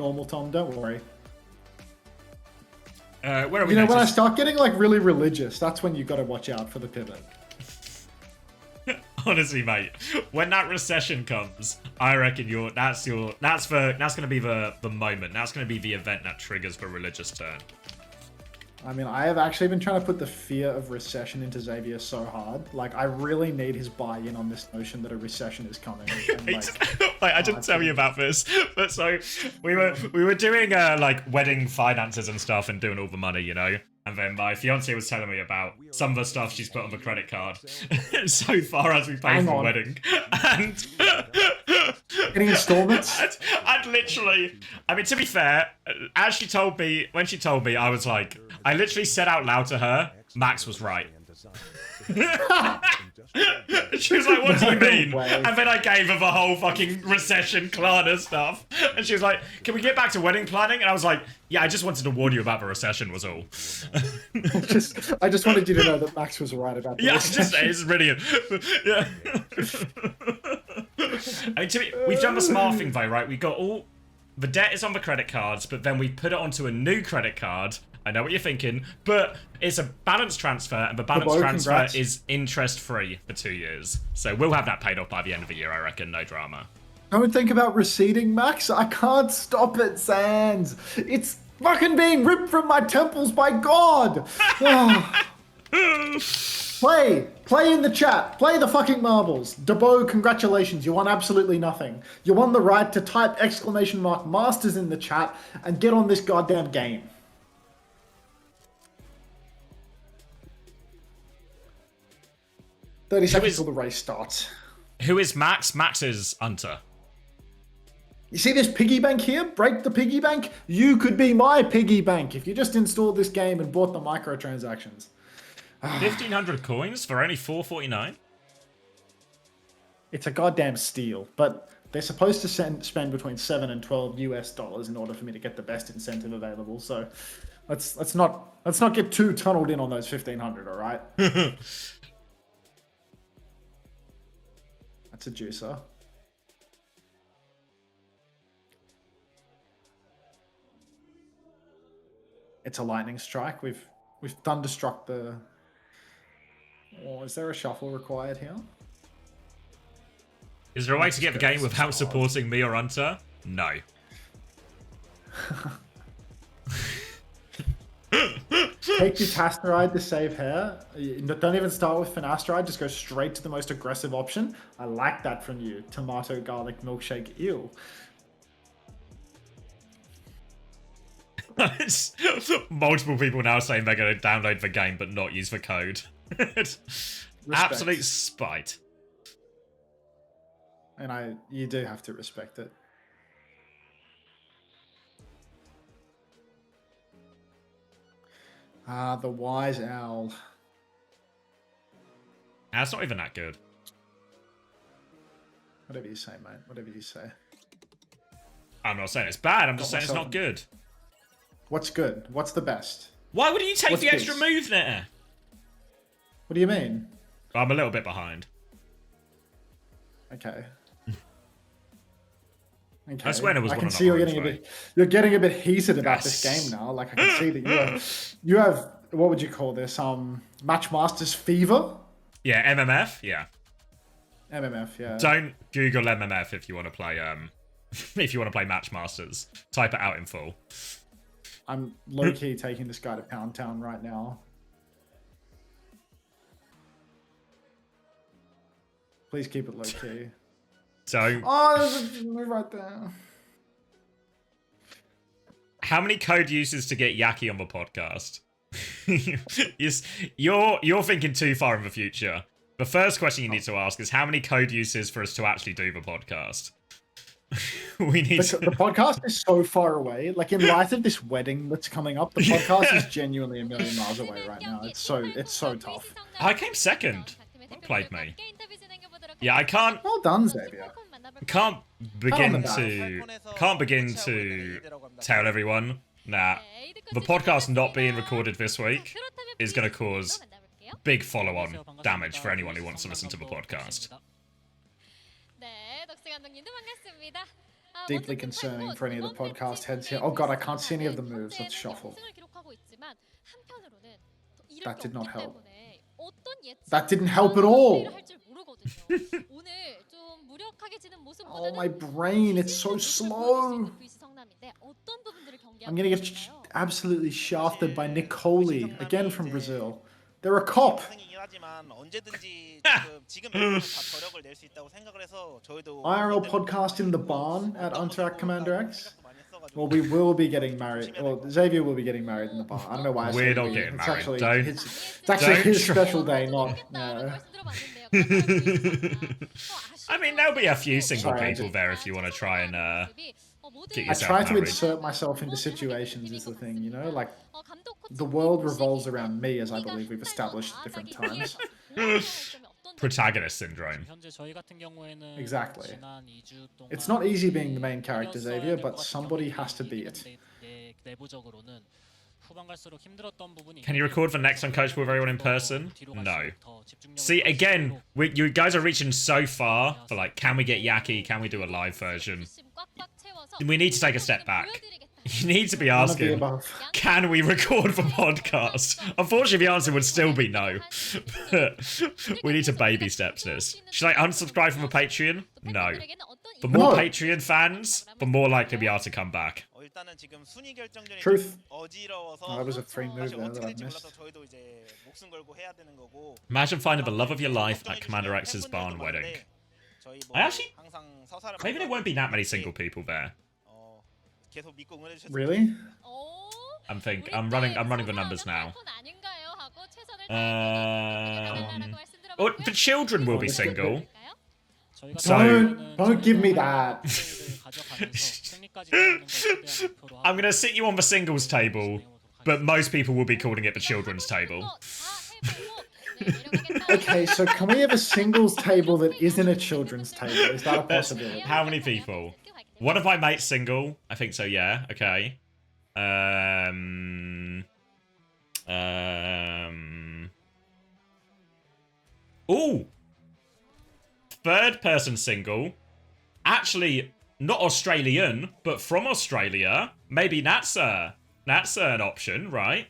normal, Tom. Don't worry. Where are we? You know, when I start getting like really religious, that's when you got to watch out for the pivot. Honestly, mate, when that recession comes, I reckon that's gonna be the moment. That's gonna be the event that triggers the religious turn. I mean, I have actually been trying to put the fear of recession into Xavier so hard. Like, I really need his buy-in on this notion that a recession is coming. And, like, I didn't tell you about this, but so we were doing like wedding finances and stuff and doing all the money, you know. And then my fiance was telling me about some of the stuff she's put on the credit card so far as we pay for the wedding. And getting installments? I'd literally, I mean, to be fair, as she told me, when she told me, I was like, I literally said out loud to her, Max was right. She was like, what do you mean? And then I gave her the whole fucking recession Klarna stuff. And she was like, can we get back to wedding planning? And I was like, yeah, I just wanted to warn you about the recession was all. I just wanted you to know that Max was right about the recession. It's brilliant. Yeah. I mean, we've done the smart thing though, right? We got all, the debt is on the credit cards, but then we put it onto a new credit card. I know what you're thinking, but it's a balance transfer, and the balance transfer is interest-free for 2 years. So we'll have that paid off by the end of the year, I reckon. No drama. Don't think about receding, Max. I can't stop it, Sans. It's fucking being ripped from my temples by God. Play in the chat. Play the fucking marbles. Debo, congratulations. You won absolutely nothing. You won the right to type !masters in the chat and get on this goddamn game. "30 seconds till the race starts." Who is Max? Max is Unter. You see this piggy bank here? Break the piggy bank? You could be my piggy bank if you just installed this game and bought the microtransactions. 1,500 coins for only $4.49? It's a goddamn steal, but they're supposed to spend between $7 and $12 US in order for me to get the best incentive available. So let's not get too tunneled in on those 1,500, all right? That's a juicer. It's a lightning strike. We've thunderstruck the. Oh, is there a shuffle required here? Is there a way to get the game without supporting me or Unter? No. Take your Tasteride to save hair. Don't even start with Finasteride. Just go straight to the most aggressive option. I like that from you. Tomato garlic milkshake. Ew. Multiple people now saying they're going to download the game but not use the code. Absolute spite. And you do have to respect it. The wise owl. That's not even that good. Whatever you say, mate. Whatever you say. I'm not saying it's bad. I'm just saying it's not good. What's good? What's the best? Why would you take the extra move there? What do you mean? I'm a little bit behind. Okay. Okay. I swear it was. I can see you're getting a bit heated about this game now. Like I can see that you have what would you call this? Matchmasters fever. Yeah, MMF. Yeah. MMF. Yeah. Don't Google MMF if you want to play. If you want to play Matchmasters, type it out in full. I'm low key taking this guy to Pound Town right now. Please keep it low key. So. Oh, there's a move right there. How many code uses to get Yaki on the podcast? You're thinking too far in the future. The first question you need to ask is how many code uses for us to actually do the podcast? We need the podcast is so far away. Like in light of this wedding that's coming up, the podcast is genuinely a million miles away right now. It's so tough. I came second. What played me? Yeah, I can't. Well done, Xavier. Can't begin to tell everyone that the podcast not being recorded this week is going to cause big follow-on damage for anyone who wants to listen to the podcast. deeply concerning for any of the podcast heads here. Oh god, I can't see any of the moves. Let's shuffle. That did not help. That didn't help at all. Oh, my brain, it's so slow. I'm gonna get absolutely shafted by Nicoli, again from Brazil. They're a cop. IRL podcast in the barn at Unter at CommanderX. Well, we will be getting married. Well, Xavier will be getting married in the barn. I don't know why I We're said not we. getting It's married. actually Don't. it's actually his special day, not. I mean, there'll be a few single Sorry, people there if you want to try and get I yourself try to married. insert myself into situations is the thing, you know? Like, the world revolves around me, as I believe we've established at different times. Protagonist syndrome. Exactly. It's not easy being the main character, Xavier, but somebody has to be it. Can you record for next Uncoachable with everyone in person? No. See, again, you guys are reaching so far for like, can we get Yaki? Can we do a live version? We need to take a step back. You need to be asking, can we record for podcast? Unfortunately, the answer would still be no. But we need to baby steps this. Should I unsubscribe from a Patreon? No. The more Patreon fans, the more likely we are to come back. Truth. Oh, that was a free move there that I missed. Imagine finding the love of your life at Commander X's barn wedding. Maybe there won't be that many single people there. Really? I'm running the numbers now. The children will be single. So don't give me that. I'm gonna sit you on the singles table, but most people will be calling it the children's table. Okay, so can we have a singles table that isn't a children's table? Is that a possibility? How many people? One of my mates single. I think so, yeah. Okay. Ooh. Third person single. Actually, not Australian, but from Australia. Maybe that's an option, right?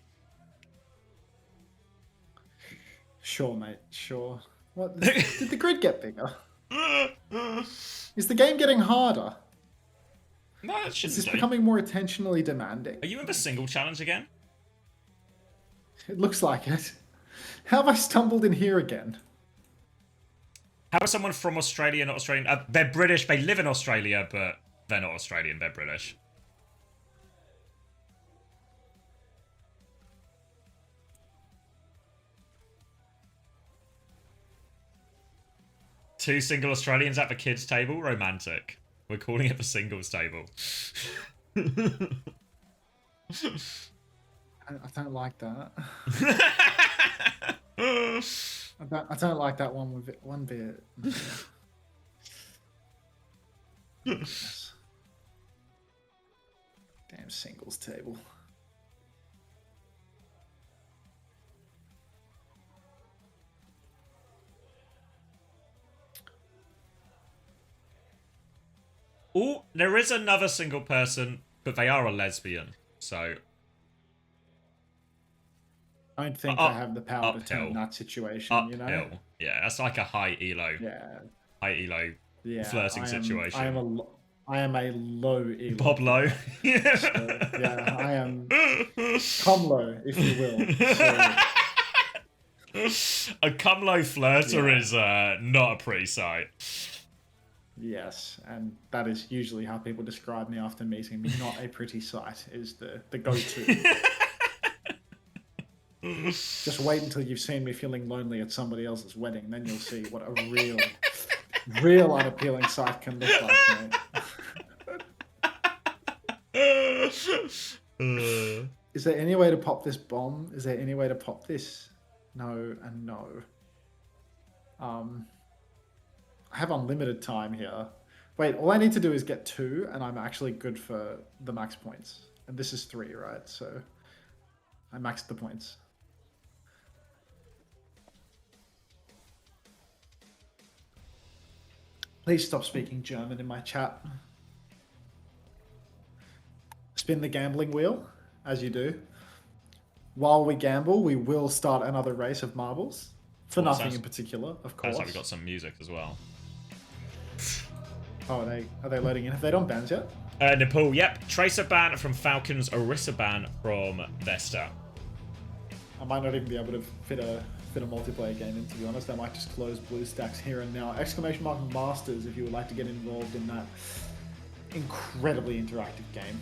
Sure, mate. Sure. What? Did the grid get bigger? Is the game getting harder? No, it shouldn't Is this do. becoming more attentionally demanding? Are you in the single challenge again? It looks like it. How have I stumbled in here again? How is someone from Australia not Australian? They're British. They live in Australia, but they're not Australian. They're British. Two single Australians at the kids' table? Romantic. We're calling it the singles table. I don't like that. I don't like that one bit. Yes. Damn singles table. Oh, there is another single person, but they are a lesbian, so... I don't think I have the power to turn that situation, you know? Yeah, that's like a high elo. Yeah. High elo flirting situation. I am a low elo. Bob Low. So, yeah, I am cum low, if you will. So, a cum low flirter is not a pretty sight. Yes, and that is usually how people describe me after meeting me. Not a pretty sight is the go-to. Just wait until you've seen me feeling lonely at somebody else's wedding, then you'll see what a real unappealing sight can look like, mate. Is there any way to pop this bomb? Is there any way to pop this? No and no. I have unlimited time here. Wait, all I need to do is get 2, and I'm actually good for the max points. And this is 3, right? So I maxed the points. Please stop speaking German in my chat. spin the gambling wheel, as you do. While we gamble, we will start another race of marbles. For nothing in particular, of course. Sounds like we've got some music as well. Oh, are they loading in? Have they done bans yet? Nepal, yep. Tracer ban from Falcons, Orisa ban from Vesta. I might not even be able to fit a multiplayer game in, to be honest. I might just close BlueStacks here and now. Exclamation mark Masters if you would like to get involved in that incredibly interactive game.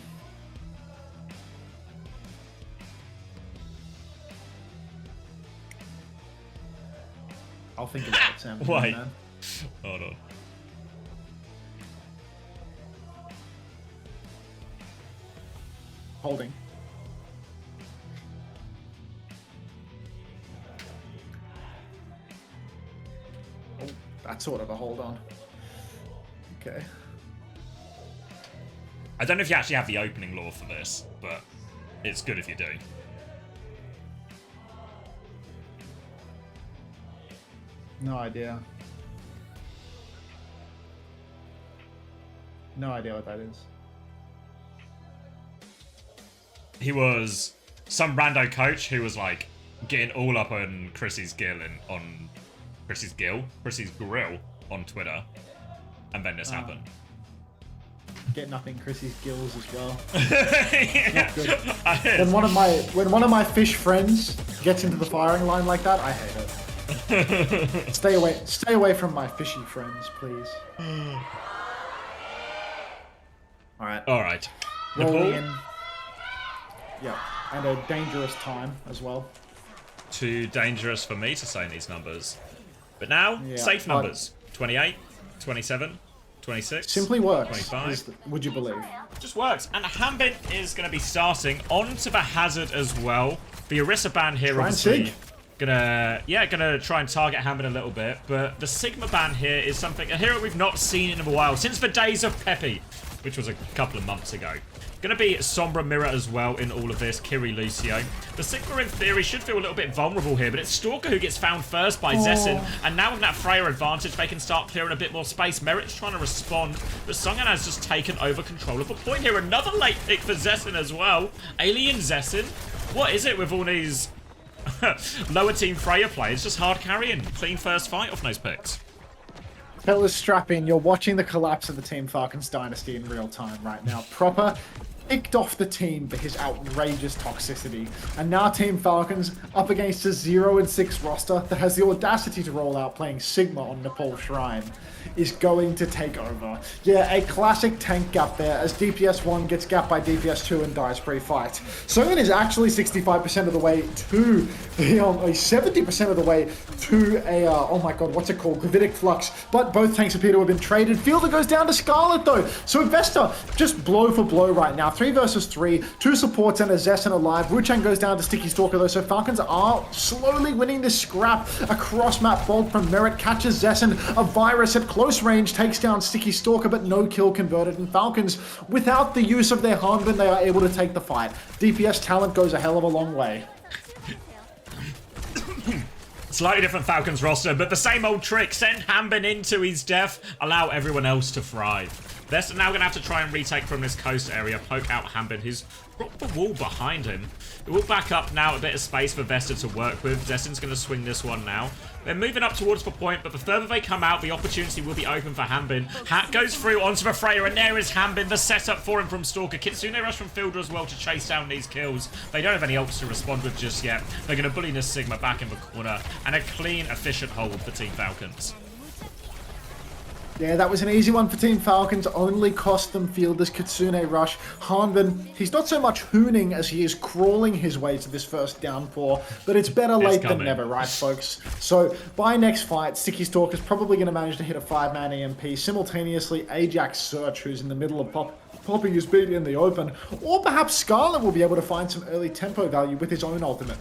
I'll think about it, Sam. Wait. Man. Hold on. Holding. Oh, that's sort of a hold on. Okay. I don't know if you actually have the opening law for this, but it's good if you do. No idea. No idea what that is. He was some rando coach who was like getting all up on Chrissy's grill on Twitter, and then this happened. Getting up in Chrissy's gills as well. Yeah. Not good. When one of my fish friends gets into the firing line like that, I hate it. Stay away from my fishy friends, please. All right. Rolling in. Yeah, and a dangerous time as well. Too dangerous for me to say these numbers. But now, safe numbers. 28, 27, 26. Simply works. 25. Would you believe? Just works. And Hambin is going to be starting onto the Hazard as well. The Orisa ban here, obviously. Gonna try and target Hambin a little bit. But the Sigma ban here is something, a hero we've not seen in a while. Since the days of Pepe, which was a couple of months ago. Gonna be Sombra Mirror as well in all of this. Kiri Lucio. The Sigma, in theory, should feel a little bit vulnerable here, but it's Stalker who gets found first by Zessin. And now with that Freya advantage, they can start clearing a bit more space. Merit's trying to respond, but Songan has just taken over control of the point here. Another late pick for Zessin as well. Alien Zessin. What is it with all these lower team Freya players? Just hard carrying. Clean first fight off those picks. Fellas, strap in. You're watching the collapse of the Team Falcons dynasty in real time right now. Proper kicked off the team for his outrageous toxicity. And now Team Falcons up against a 0-6 roster that has the audacity to roll out playing Sigma on Nepal Shrine is going to take over. Yeah, a classic tank gap there as DPS 1 gets gapped by DPS 2 and dies pre-fight. Songan is actually 65% of the way to the 70% of the way to a oh my god, what's it called? Gravitic Flux. But both tanks appear to have been traded. Fielder goes down to Scarlet though. So Vesta just blow for blow right now. 3 versus 3, 2 supports and a Zessin alive. Wuchang goes down to Sticky Stalker though, so Falcons are slowly winning this scrap. A cross-map bolt from Merit catches Zessin. A virus at close range takes down Sticky Stalker, but no kill converted. And Falcons, without the use of their Hanbin, they are able to take the fight. DPS talent goes a hell of a long way. Slightly different Falcons roster, but the same old trick. Send Hanbin into his death, allow everyone else to thrive. They're now going to have to try and retake from this coast area, poke out Hanbin, who's dropped the wall behind him. It will back up now, a bit of space for Vesta to work with. Zessin's going to swing this one now. They're moving up towards the point, but the further they come out, the opportunity will be open for Hanbin. Hat goes through onto the Freya, and there is Hanbin, the setup for him from Stalker. Kitsune rush from Fielder as well to chase down these kills. They don't have any ults to respond with just yet. They're going to bully this Sigma back in the corner, and a clean, efficient hold for Team Falcons. Yeah, that was an easy one for Team Falcons. Only cost them Fielder's Kitsune rush. Hanbin, he's not so much hooning as he is crawling his way to this first downpour, but it's better late than never, right, folks? So by next fight, Sticky Stalk is probably going to manage to hit a 5-man EMP. Simultaneously, Ajax Search, who's in the middle of popping his beat in the open, or perhaps Scarlet will be able to find some early tempo value with his own ultimate.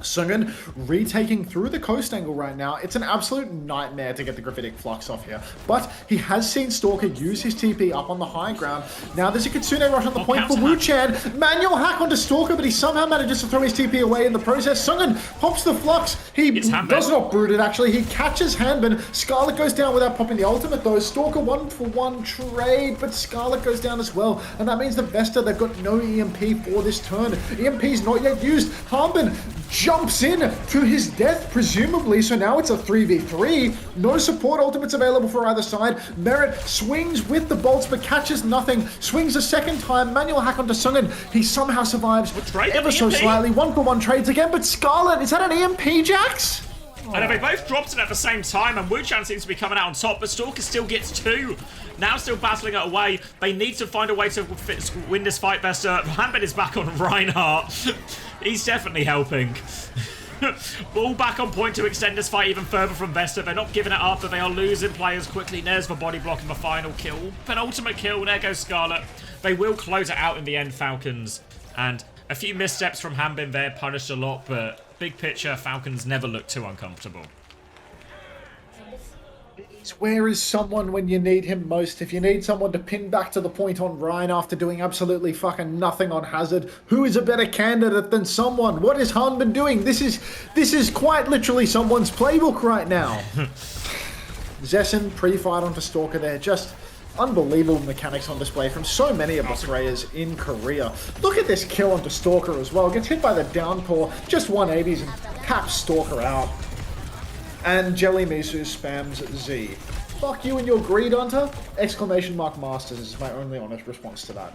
Sungan retaking through the coast angle right now. It's an absolute nightmare to get the Gravitic Flux off here. But he has seen Stalker use his TP up on the high ground. Now there's a Kitsune rush on the point for Wu-Chan. Manual hack onto Stalker, but he somehow manages to throw his TP away in the process. Sungan pops the Flux. He does not brood it, actually. He catches Hanbin. Scarlet goes down without popping the ultimate, though. Stalker 1-for-1 trade, but Scarlet goes down as well. And that means the Vesta, they've got no EMP for this turn. EMP's not yet used. Hanbin jumps in to his death, presumably, so now it's a 3v3. No support ultimates available for either side. Merit swings with the bolts, but catches nothing. Swings a second time. Manual hack onto Sungan. He somehow survives ever so slightly. 1-for-1 trades again, but Scarlet, is that an EMP, Jax? I know, they both dropped it at the same time, and Wu-Chan seems to be coming out on top, but Stalker still gets 2. Now still battling it away. They need to find a way to win this fight, Vesta. Hanbin is back on Reinhardt. He's definitely helping. Ball back on point to extend this fight even further from Vesta. They're not giving it up, but they are losing players quickly. There's the body blocking the final kill. Penultimate kill. There goes Scarlet. They will close it out in the end, Falcons. And a few missteps from Hanbin there punished a lot, but big picture, Falcons never look too uncomfortable. Where is someone when you need him most? If you need someone to pin back to the point on Ryan after doing absolutely fucking nothing on Hazard, who is a better candidate than someone? What is Hanbin doing? This is quite literally someone's playbook right now. Zessen pre-fight onto Stalker there. Just unbelievable mechanics on display from so many of the players in Korea. Look at this kill onto Stalker as well. Gets hit by the downpour, just 180s and taps Stalker out. And Jelly Misu spams Z. Fuck you and your greed, Unter! Exclamation mark Masters is my only honest response to that.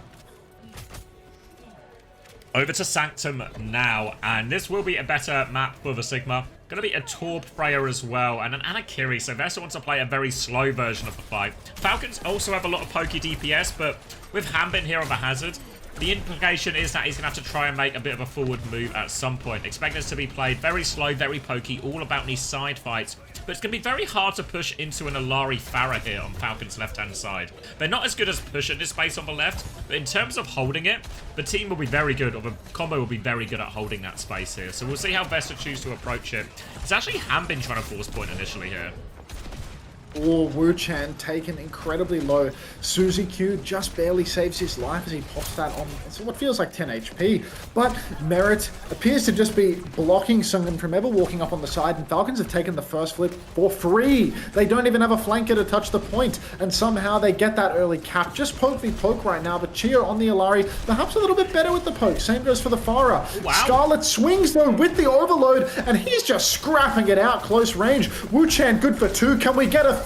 Over to Sanctum now, and this will be a better map for the Sigma. Going to be a Torb Freya as well, and an Anakiri, so Vesta wants to play a very slow version of the fight. Falcons also have a lot of pokey DPS, but with Hanbin here on the Hazard, the implication is that he's going to have to try and make a bit of a forward move at some point. Expect this to be played very slow, very pokey, all about these side fights. But it's going to be very hard to push into an Alari Farah here on Falcon's left-hand side. They're not as good as push at this space on the left, but in terms of holding it, the team will be very good, or the combo will be very good at holding that space here. So we'll see how Vesta choose to approach it. It's actually Hanbin trying to force point initially here. Oh, Wu-Chan taken incredibly low. Suzy Q just barely saves his life as he pops that on what feels like 10 HP. But Merit appears to just be blocking Sungan from ever walking up on the side, and Falcons have taken the first flip for free. They don't even have a flanker to touch the point, and somehow they get that early cap. Just poke v poke right now, but Chio on the Alari, perhaps a little bit better with the poke. Same goes for the Farah. Wow. Scarlet swings though with the overload, and he's just scrapping it out close range. Wu-Chan good for 2. Can we get a third?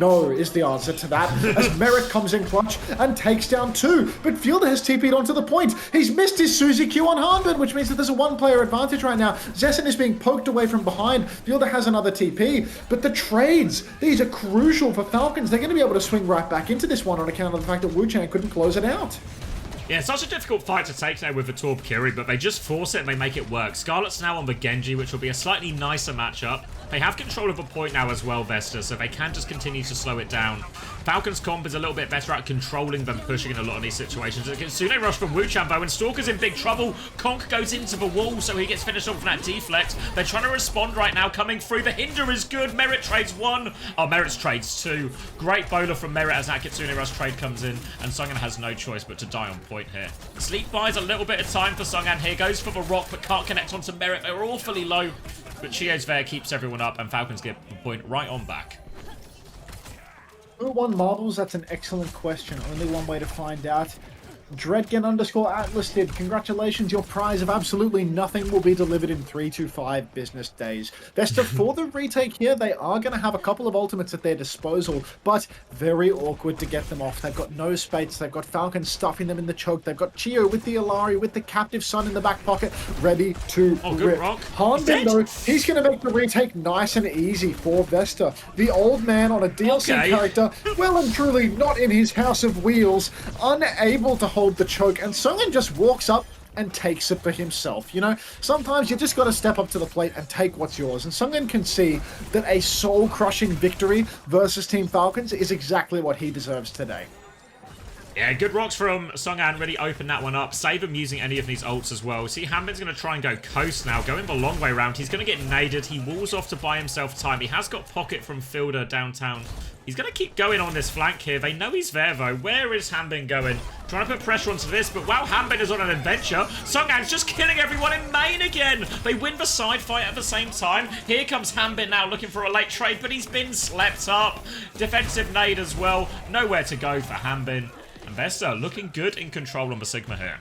No is the answer to that, as Merrick comes in clutch and takes down 2. But Fielder has TP'd onto the point. He's missed his Suzy Q on Hanbin, which means that there's a 1-player advantage right now. Zessen is being poked away from behind. Fielder has another TP. But the trades, these are crucial for Falcons. They're going to be able to swing right back into this one on account of the fact that Wu-Chan couldn't close it out. Yeah, it's such a difficult fight to take now with the Torb Kiri, but they just force it and they make it work. Scarlet's now on the Genji, which will be a slightly nicer matchup. They have control of the point now as well, Vesta, so they can just continue to slow it down. Falcons comp is a little bit better at controlling than pushing in a lot of these situations. A Kitsune rush from Wu-Chan though, and Stalker's in big trouble. Conk goes into the wall, so he gets finished off with that deflect. They're trying to respond right now, coming through. The Hinder is good. Merit trades 1. Oh, Merit trades 2. Great bowler from Merit as that Kitsune rush trade comes in, and Sungan has no choice but to die on point here. Sleep buys a little bit of time for Sungan here. Goes for the rock, but can't connect onto Merit. They're awfully low. But Chio's there, keeps everyone up, and Falcons get the point right on back. Who won marbles? That's an excellent question. Only one way to find out. Dredgen_Atlas did. Congratulations, your prize of absolutely nothing will be delivered in 3 to 5 business days. Vesta, for the retake here, they are going to have a couple of ultimates at their disposal, but very awkward to get them off. They've got no spates. They've got Falcon stuffing them in the choke. They've got Chio with the Alari, with the captive son in the back pocket, ready to rip. Hanbin, though, he's going to make the retake nice and easy for Vesta. The old man on a DLC character, well and truly not in his house of wheels, unable to hold the choke, and Sungan just walks up and takes it for himself. You know, sometimes you just got to step up to the plate and take what's yours, and Sungan can see that a soul-crushing victory versus Team Falcons is exactly what he deserves today. Yeah, good rocks from Sunghan, really open that one up. Save him using any of these ults as well. See, Hanbin's going to try and go coast now, going the long way around. He's going to get naded. He walls off to buy himself time. He has got pocket from Fielder downtown. He's going to keep going on this flank here. They know he's there, though. Where is Hanbin going? Trying to put pressure onto this, but wow, Hanbin is on an adventure. Sunghan's just killing everyone in main again. They win the side fight at the same time. Here comes Hanbin now looking for a late trade, but he's been slept up. Defensive nade as well. Nowhere to go for Hanbin. And Vesta looking good in control on the Sigma here.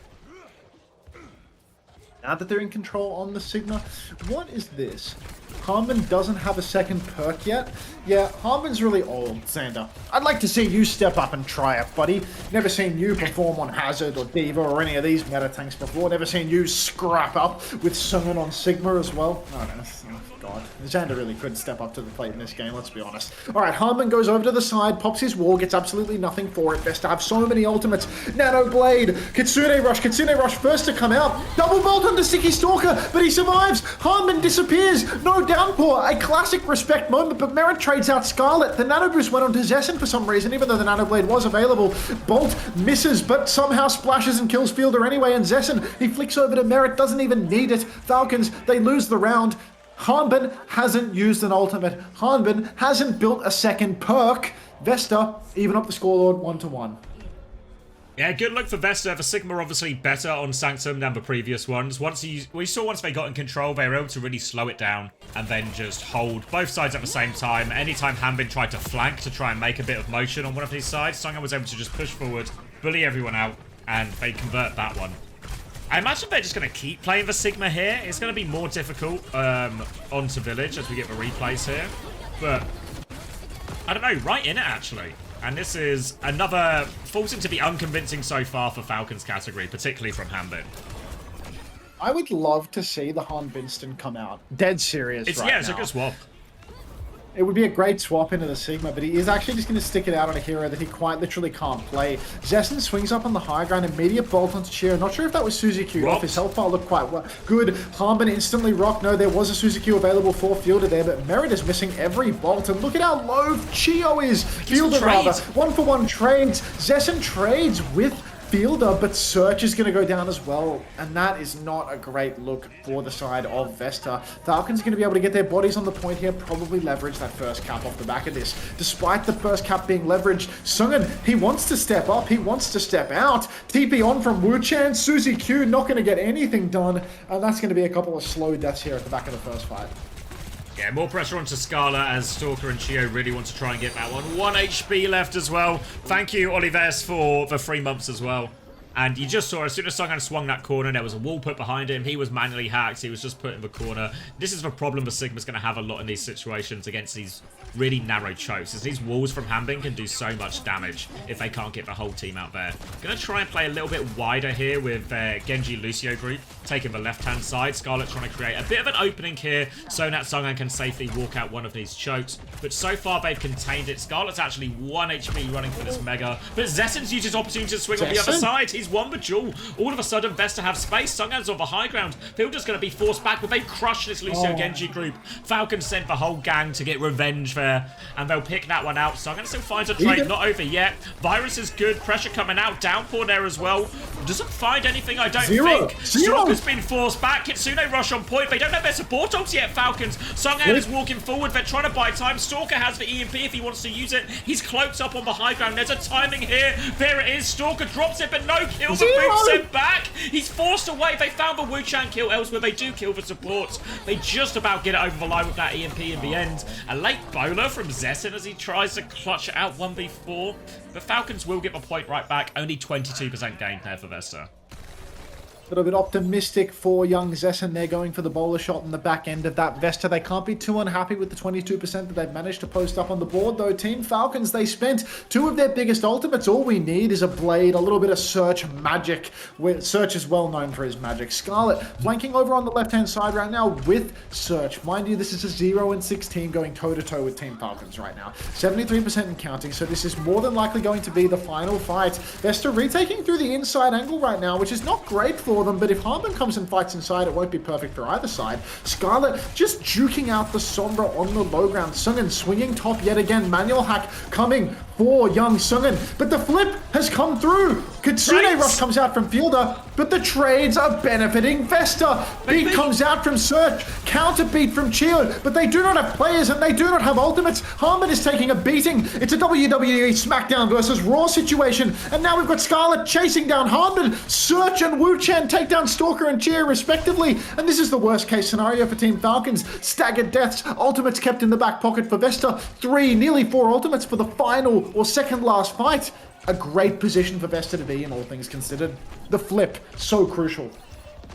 Now that they're in control on the Sigma, what is this? Harmon doesn't have a second perk yet. Yeah, Harmon's really old, Xander. I'd like to see you step up and try it, buddy. Never seen you perform on Hazard or Diva or any of these meta tanks before. Never seen you scrap up with Sungen on Sigma as well. I don't know. Oh, God. Xander really could step up to the plate in this game, let's be honest. Alright, Harmon goes over to the side, pops his wall, gets absolutely nothing for it. Best to have so many ultimates. Nano Blade, Kitsune Rush first to come out. Double bolt onto Sticky Stalker, but he survives. Harmon disappears. No downpour. A classic respect moment, but Merit trades out Scarlet. The Nano Boost went onto Zessen for some reason, even though the Nano Blade was available. Bolt misses, but somehow splashes and kills Fielder anyway, and Zessen, he flicks over to Merit, doesn't even need it. Falcons, they lose the round. Hanbin hasn't used an ultimate. Hanbin hasn't built a second perk. Vesta, even up the scoreboard 1-1. Yeah, good luck for Vesta. The Sigma are obviously better on Sanctum than the previous ones. Once they got in control, they were able to really slow it down and then just hold both sides at the same time. Anytime Hanbin tried to flank to try and make a bit of motion on one of these sides, Sunghan was able to just push forward, bully everyone out, and they convert that one. I imagine they're just going to keep playing the Sigma here. It's going to be more difficult onto Village as we get the replays here. But, I don't know, right in it actually. And this is another, forcing to be unconvincing so far for Falcons category, particularly from Hanbin. I would love to see the Han Binston come out. Dead serious right now. Yeah, it's a good swap. It would be a great swap into the Sigma, but he is actually just going to stick it out on a hero that he quite literally can't play. Zessen swings up on the high ground, immediate bolt onto Cheer. Not sure if that was Suzuki off. His health bar looked quite good. Hanbin instantly rocked. No, there was a Suzuki available for Fielder there, but Merit is missing every bolt. And look at how low Chio is. Fielder rather. 1-for-1 trades. Zessen trades with Fielder, but Search is going to go down as well, and that is not a great look for the side of Vesta. Falcons are going to be able to get their bodies on the point here, probably leverage that first cap off the back of this. Despite the first cap being leveraged, Sungen, he wants to step up, he wants to step out. TP on from Wu-Chan, Suzy Q not going to get anything done, and that's going to be a couple of slow deaths here at the back of the first fight. Yeah, more pressure onto Scala as Stalker and Chio really want to try and get that one. 1 HP left as well. Thank you, Olives, for the 3 months as well. And you just saw, as soon as Sunghan swung that corner, there was a wall put behind him. He was manually hacked. He was just put in the corner. This is the problem the Sigma's going to have a lot in these situations against these really narrow chokes, as these walls from Hanbin can do so much damage if they can't get the whole team out there. Going to try and play a little bit wider here with Genji Lucio group, taking the left-hand side. Scarlet trying to create a bit of an opening here so that Sunghan can safely walk out one of these chokes. But so far, they've contained it. Scarlet's actually 1 HP running for this Mega. But Zessen's used his opportunity to swing on the other side. He's won the duel. All of a sudden, Vesta have space. Sunghan's on the high ground. Fielder's going to be forced back, but they crush this Lucio Genji group. Falcons sent the whole gang to get revenge there, and they'll pick that one out. Sunghan still finds a trade, not over yet. Virus is good. Pressure coming out. Downpour there as well. Doesn't find anything, I don't think. Stalker's been forced back. Kitsune Rush on point. They don't have their support ults yet, Falcons. Sunghan is walking forward. They're trying to buy time. Stalker has the EMP if he wants to use it. He's cloaked up on the high ground. There's a timing here. There it is. Stalker drops it, but no kill. The boot sent back. He's forced away. They found the Wu-Chan kill elsewhere. They do kill the supports. They just about get it over the line with that EMP in the end. A late bowler from Zessen as he tries to clutch it out 1v4. The Falcons will get the point right back. Only 22% gain there for Vesta. A little bit optimistic for young Zessen. They're going for the bowler shot in the back end of that Vesta. They can't be too unhappy with the 22% that they've managed to post up on the board, though. Team Falcons, they spent 2 of their biggest ultimates. All we need is a Blade, a little bit of Search magic. Search is well known for his magic. Scarlet flanking over on the left-hand side right now with Search. Mind you, this is a 0-6 team going toe-to-toe with Team Falcons right now. 73% and counting, so this is more than likely going to be the final fight. Vesta retaking through the inside angle right now, which is not great for them, but if Harmon comes and fights inside, it won't be perfect for either side. Scarlet just juking out the Sombra on the low ground. Sungen swinging top yet again. Manual hack coming for young Sungen, but the flip has come through. Kitsune Rush comes out from Fielder, but the trades are benefiting Vesta. Beat comes out from Search, counter beat from Chio, but they do not have players and they do not have ultimates. Harmon is taking a beating. It's a WWE SmackDown versus Raw situation, and now we've got Scarlet chasing down Harmon. Search and Wu Chen take down Stalker and Cheer respectively, and this is the worst case scenario for Team Falcons. Staggered deaths, ultimates kept in the back pocket for Vesta, 3, nearly 4 ultimates for the final or second last fight. A great position for Vesta to be in, all things considered. The flip, so crucial.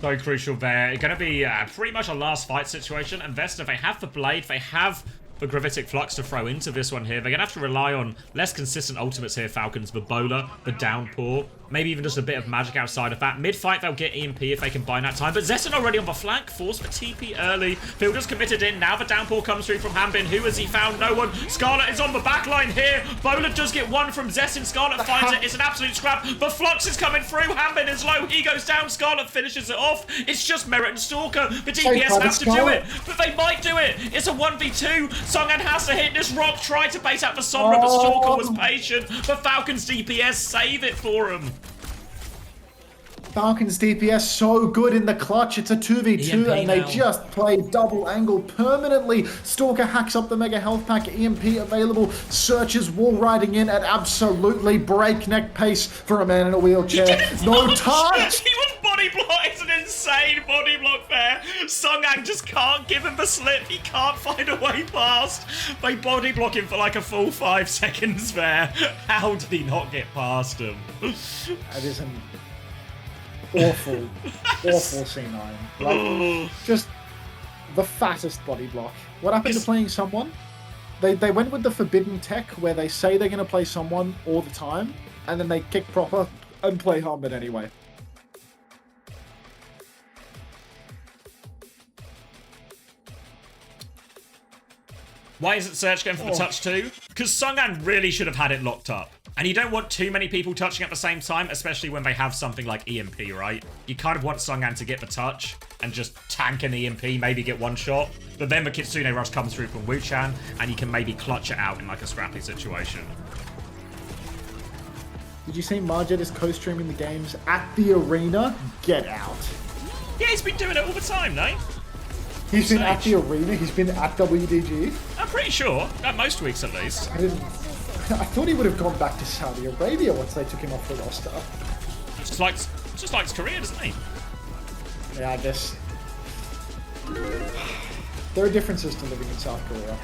So crucial there. It's going to be pretty much a last fight situation, and Vesta, they have the Blade, they have the Gravitic Flux to throw into this one here. They're going to have to rely on less consistent ultimates here, Falcons. The Bowler, the Downpour, maybe even just a bit of magic outside of that. Mid-fight, they'll get EMP if they can buy that time. But Zessen already on the flank, forced for TP early. Fielder's committed in. Now the Downpour comes through from Hanbin. Who has he found? No one. Scarlet is on the back line here. Bowler does get one from Zessen. Scarlet finds it. It's an absolute scrap. The Flux is coming through. Hanbin is low. He goes down. Scarlet finishes it off. It's just Merit and Stalker. The DPS have to do it, but they might do it. It's a 1v2. Songan has to hit this rock. Tried to bait out the Sombra, but Stalker was patient. The Falcons DPS save it for him. Falcons DPS so good in the clutch. It's a 2v2 and they just play double angle permanently. Stalker hacks up the mega health pack. EMP available. Searches wall riding in at absolutely breakneck pace for a man in a wheelchair. No touch. He was body blocked. It's an insane body block there. Songang just can't give him the slip. He can't find a way past. They body block him for like a full 5 seconds there. How did he not get past him? That is an awful C9. Like, just the fattest body block. What happened to playing someone? They went with the forbidden tech where they say they're going to play someone all the time, and then they kick proper and play Harmon anyway. Why isn't Search going for the touch too? Because Songan really should have had it locked up. And you don't want too many people touching at the same time, especially when they have something like EMP, right? You kind of want Songan to get the touch and just tank an EMP, maybe get one shot. But then the Kitsune Rush comes through from Wu-Chan, and you can maybe clutch it out in like a scrappy situation. Did you see Marjet is co-streaming the games at the arena? Get out. Yeah, he's been doing it all the time, no? He's been at the arena? He's been at WDG? I'm pretty sure. At most weeks, at least. I thought he would have gone back to Saudi Arabia once they took him off the roster. Just likes Korea, doesn't he? Yeah, I guess. There are differences to living in South Korea.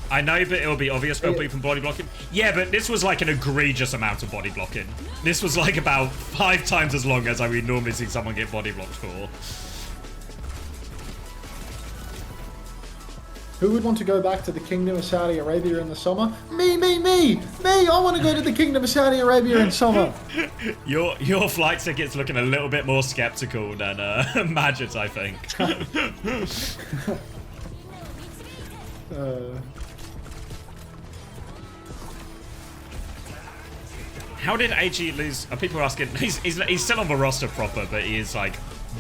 I know, but it'll be obvious for people from body blocking. Yeah, but this was like an egregious amount of body blocking. This was like about 5 times as long as I would normally see someone get body blocked for. Who would want to go back to the Kingdom of Saudi Arabia in the summer? Me! I want to go to the Kingdom of Saudi Arabia in summer. Your flight ticket's looking a little bit more skeptical than Magic's, I think. How did AG lose? People are asking. He's still on the roster proper, but he is like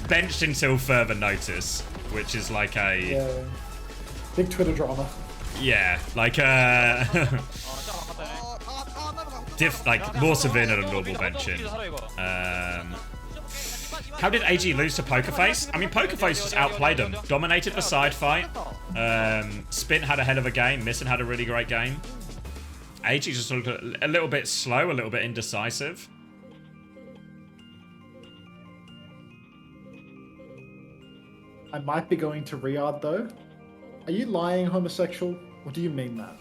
benched until further notice, which is like a big Twitter drama. Yeah, like like more severe than a normal benching. How did AG lose to Pokerface? I mean, Pokerface just outplayed him, dominated the side fight. Spin had a hell of a game. Missin had a really great game. AG just looked a little bit slow, a little bit indecisive. I might be going to Riyadh though. Are you lying, homosexual? Or do you mean that?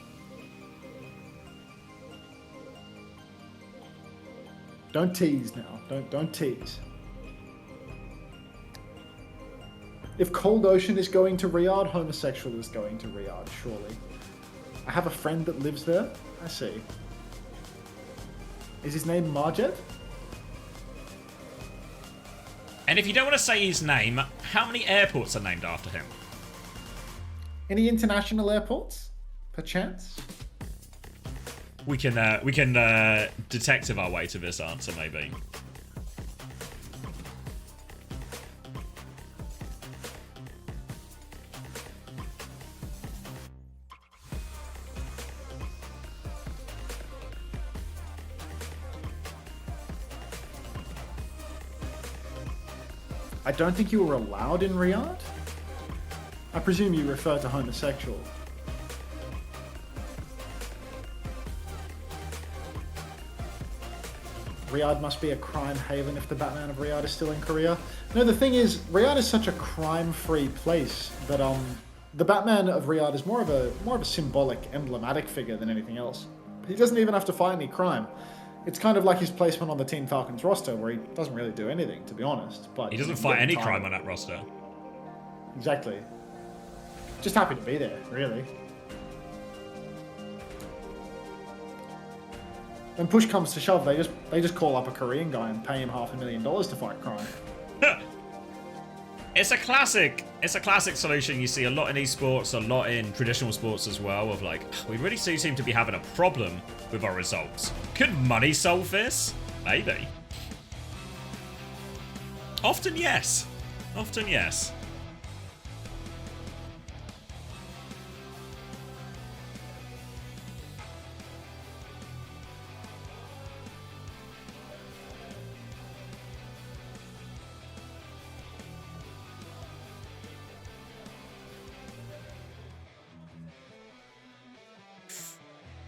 Don't tease now. Don't tease. If Cold Ocean is going to Riyadh, homosexual is going to Riyadh, surely. I have a friend that lives there. I see. Is his name Marjet? And if you don't want to say his name, how many airports are named after him? Any international airports, perchance? We can detective our way to this answer, maybe. I don't think you were allowed in Riyadh. I presume you refer to homosexual. Riyadh must be a crime haven if the Batman of Riyadh is still in Korea. No, the thing is, Riyadh is such a crime-free place that the Batman of Riyadh is more of a symbolic, emblematic figure than anything else. He doesn't even have to fight any crime. It's kind of like his placement on the Teen Falcons roster, where he doesn't really do anything, to be honest. But he doesn't fight any crime on that roster. Exactly. Just happy to be there, really. When push comes to shove, they just call up a Korean guy and pay him $500,000 to fight crime. It's a classic solution you see a lot in esports, a lot in traditional sports as well, of like, we really do seem to be having a problem with our results. Could money solve this? Maybe. Often yes. Often yes.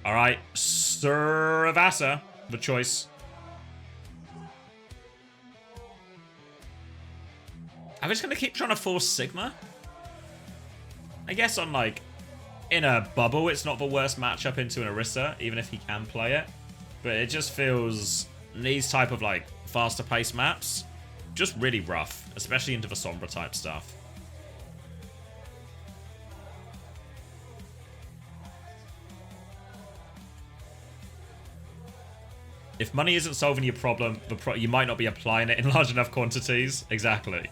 All right, Sravasa, the choice. I'm just gonna keep trying to force Sigma. I guess on like, in a bubble, it's not the worst matchup into an Orisa, even if he can play it. But it just feels, these type of like faster paced maps, just really rough, especially into the Sombra type stuff. If money isn't solving your problem, you might not be applying it in large enough quantities. Exactly.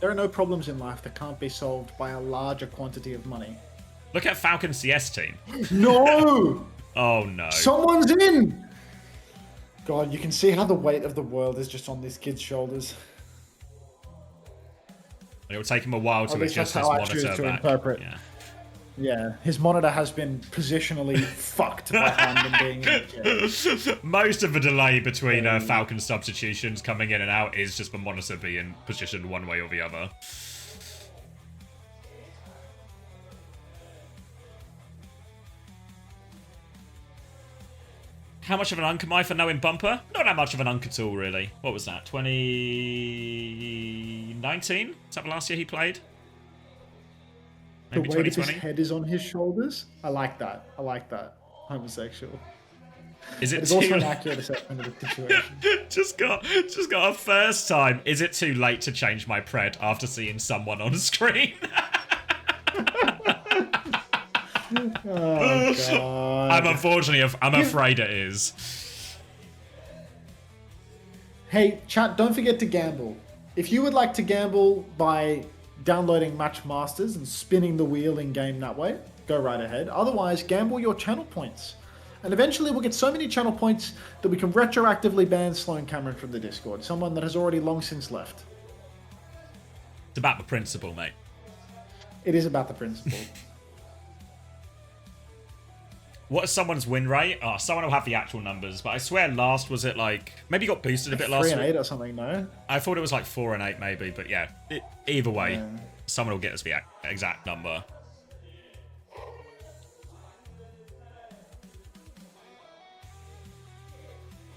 There are no problems in life that can't be solved by a larger quantity of money. Look at Falcons CS team. No! Oh no. Someone's in! God, you can see how the weight of the world is just on this kid's shoulders. It will take him a while to adjust his monitor back. Interpret. Yeah, his monitor has been positionally fucked by Hamden being in the chair. Most of the delay between Falcon substitutions coming in and out is just the monitor being positioned one way or the other. How much of an unk am I for knowing Bumper? Not that much of an unk at all, really. What was that, 2019? Is that the last year he played? Maybe the way that his head is on his shoulders, I like that. I like that. Homosexual. Is it it's also an accurate assessment of the situation. just got a first time. Is it too late to change my pred after seeing someone on screen? Oh God. I'm afraid it is. Hey, chat, don't forget to gamble. If you would like to gamble by downloading Match Masters and spinning the wheel in game that way, go right ahead. Otherwise, gamble your channel points. And eventually we'll get so many channel points that we can retroactively ban Sloan Cameron from the Discord, someone that has already long since left. It's about the principle, mate. It is about the principle. What is someone's win rate? Oh, someone will have the actual numbers, but I swear last was it like, maybe got boosted a bit last week. 3 and 8 or something, no? I thought it was like 4 and 8 maybe, but yeah, either way, someone will get us the exact number.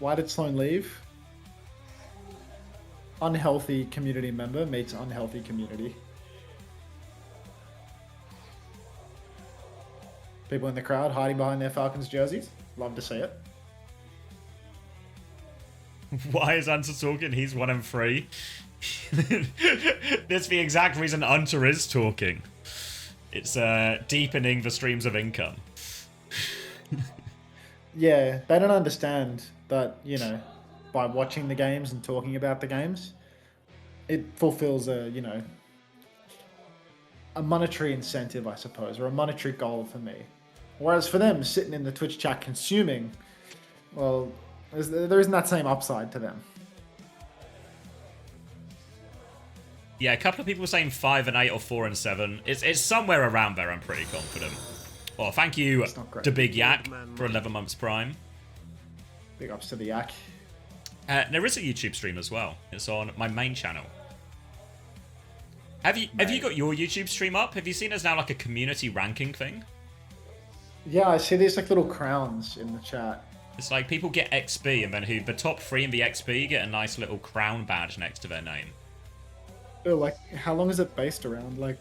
Why did Sloan leave? Unhealthy community member meets unhealthy community. People in the crowd hiding behind their Falcons jerseys. Love to see it. Why is Unter talking? He's 1 and 3. That's the exact reason Unter is talking. It's deepening the streams of income. Yeah, they don't understand that, you know, by watching the games and talking about the games, it fulfills a, you know, a monetary incentive, I suppose, or a monetary goal for me. Whereas for them, sitting in the Twitch chat consuming, well, there isn't that same upside to them. Yeah, a couple of people were saying 5 and 8 or 4 and 7. It's somewhere around there, I'm pretty confident. Well, thank you to Big Yak for 11 months Prime. Big ups to the Yak. There is a YouTube stream as well. It's on my main channel. Have you got your YouTube stream up? Have you seen there's now like a community ranking thing? Yeah, I see these like little crowns in the chat. It's like people get XP, and then the top 3 in the XP get a nice little crown badge next to their name. Oh, like, how long is it based around? Like,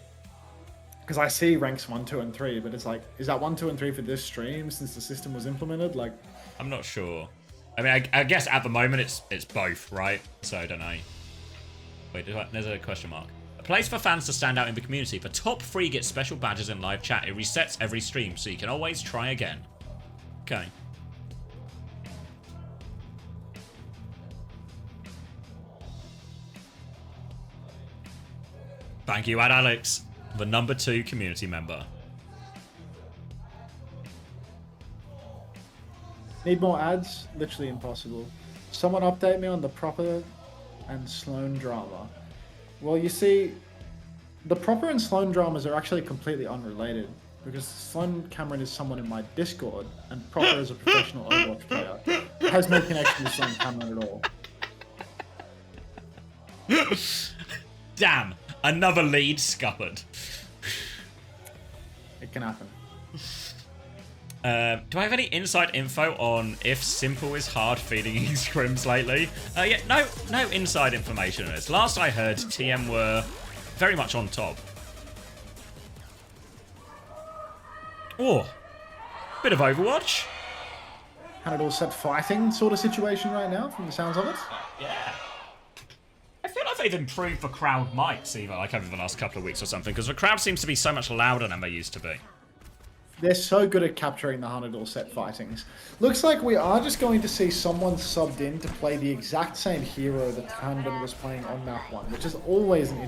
because I see ranks 1, 2, and 3, but it's like, is that 1, 2, and 3 for this stream since the system was implemented? Like, I'm not sure. I mean, I guess at the moment it's both, right? So I don't know. Wait, there's a question mark. A place for fans to stand out in the community. The top 3 get special badges in live chat. It resets every stream, so you can always try again. Okay. Thank you, Ad Alex, the number 2 community member. need more ads? Literally impossible. Someone update me on the Proper and Sloan drama. Well, you see, the Proper and Sloan dramas are actually completely unrelated, because Sloan Cameron is someone in my Discord, and Proper is a professional Overwatch player. It has no connection to Sloan Cameron at all. Damn, another lead scuppered. It can happen. Do I have any inside info on if Simple is hard feeding his scrims lately? Yeah, no inside information on this. Last I heard, TM were very much on top. Oh, bit of Overwatch. Had it all set fighting sort of situation right now, from the sounds of it. Yeah. I feel like they've improved the crowd mics even, like over the last couple of weeks or something, because the crowd seems to be so much louder than they used to be. They're so good at capturing the 100 all set fightings. Looks like we are just going to see someone subbed in to play the exact same hero that Hanban was playing on map 1, which is always an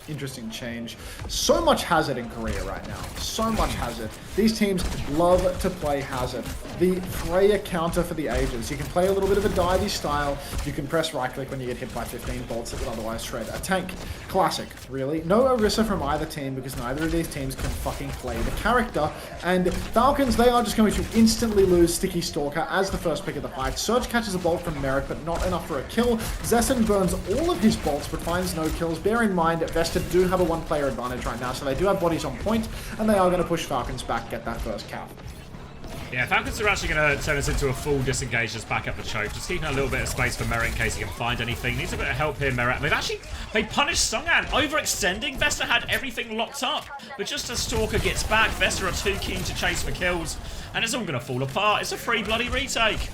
interesting change. So much Hazard in Korea right now. So much Hazard. These teams love to play Hazard. The Freya counter for the ages. You can play a little bit of a divey style. You can press right click when you get hit by 15 bolts that would otherwise shred a tank. Classic, really. No Orisa from either team, because neither of these teams can fucking play the character. And Falcons, they are just going to instantly lose Sticky Stalker as the first pick of the fight. Surge catches a bolt from Merrick, but not enough for a kill. Zessen burns all of his bolts, but finds no kills. Bear in mind, Vesta do have a one-player advantage right now, so they do have bodies on point, and they are going to push Falcons back, get that first cap. Yeah, Falcons are actually going to turn this into a full disengage, just back up the choke. Just keeping a little bit of space for Merritt in case he can find anything. Needs a bit of help here, Merritt. They punished Songan, overextending. Vesta had everything locked up. But just as Stalker gets back, Vesta are too keen to chase for kills. And it's all going to fall apart. It's a free bloody retake.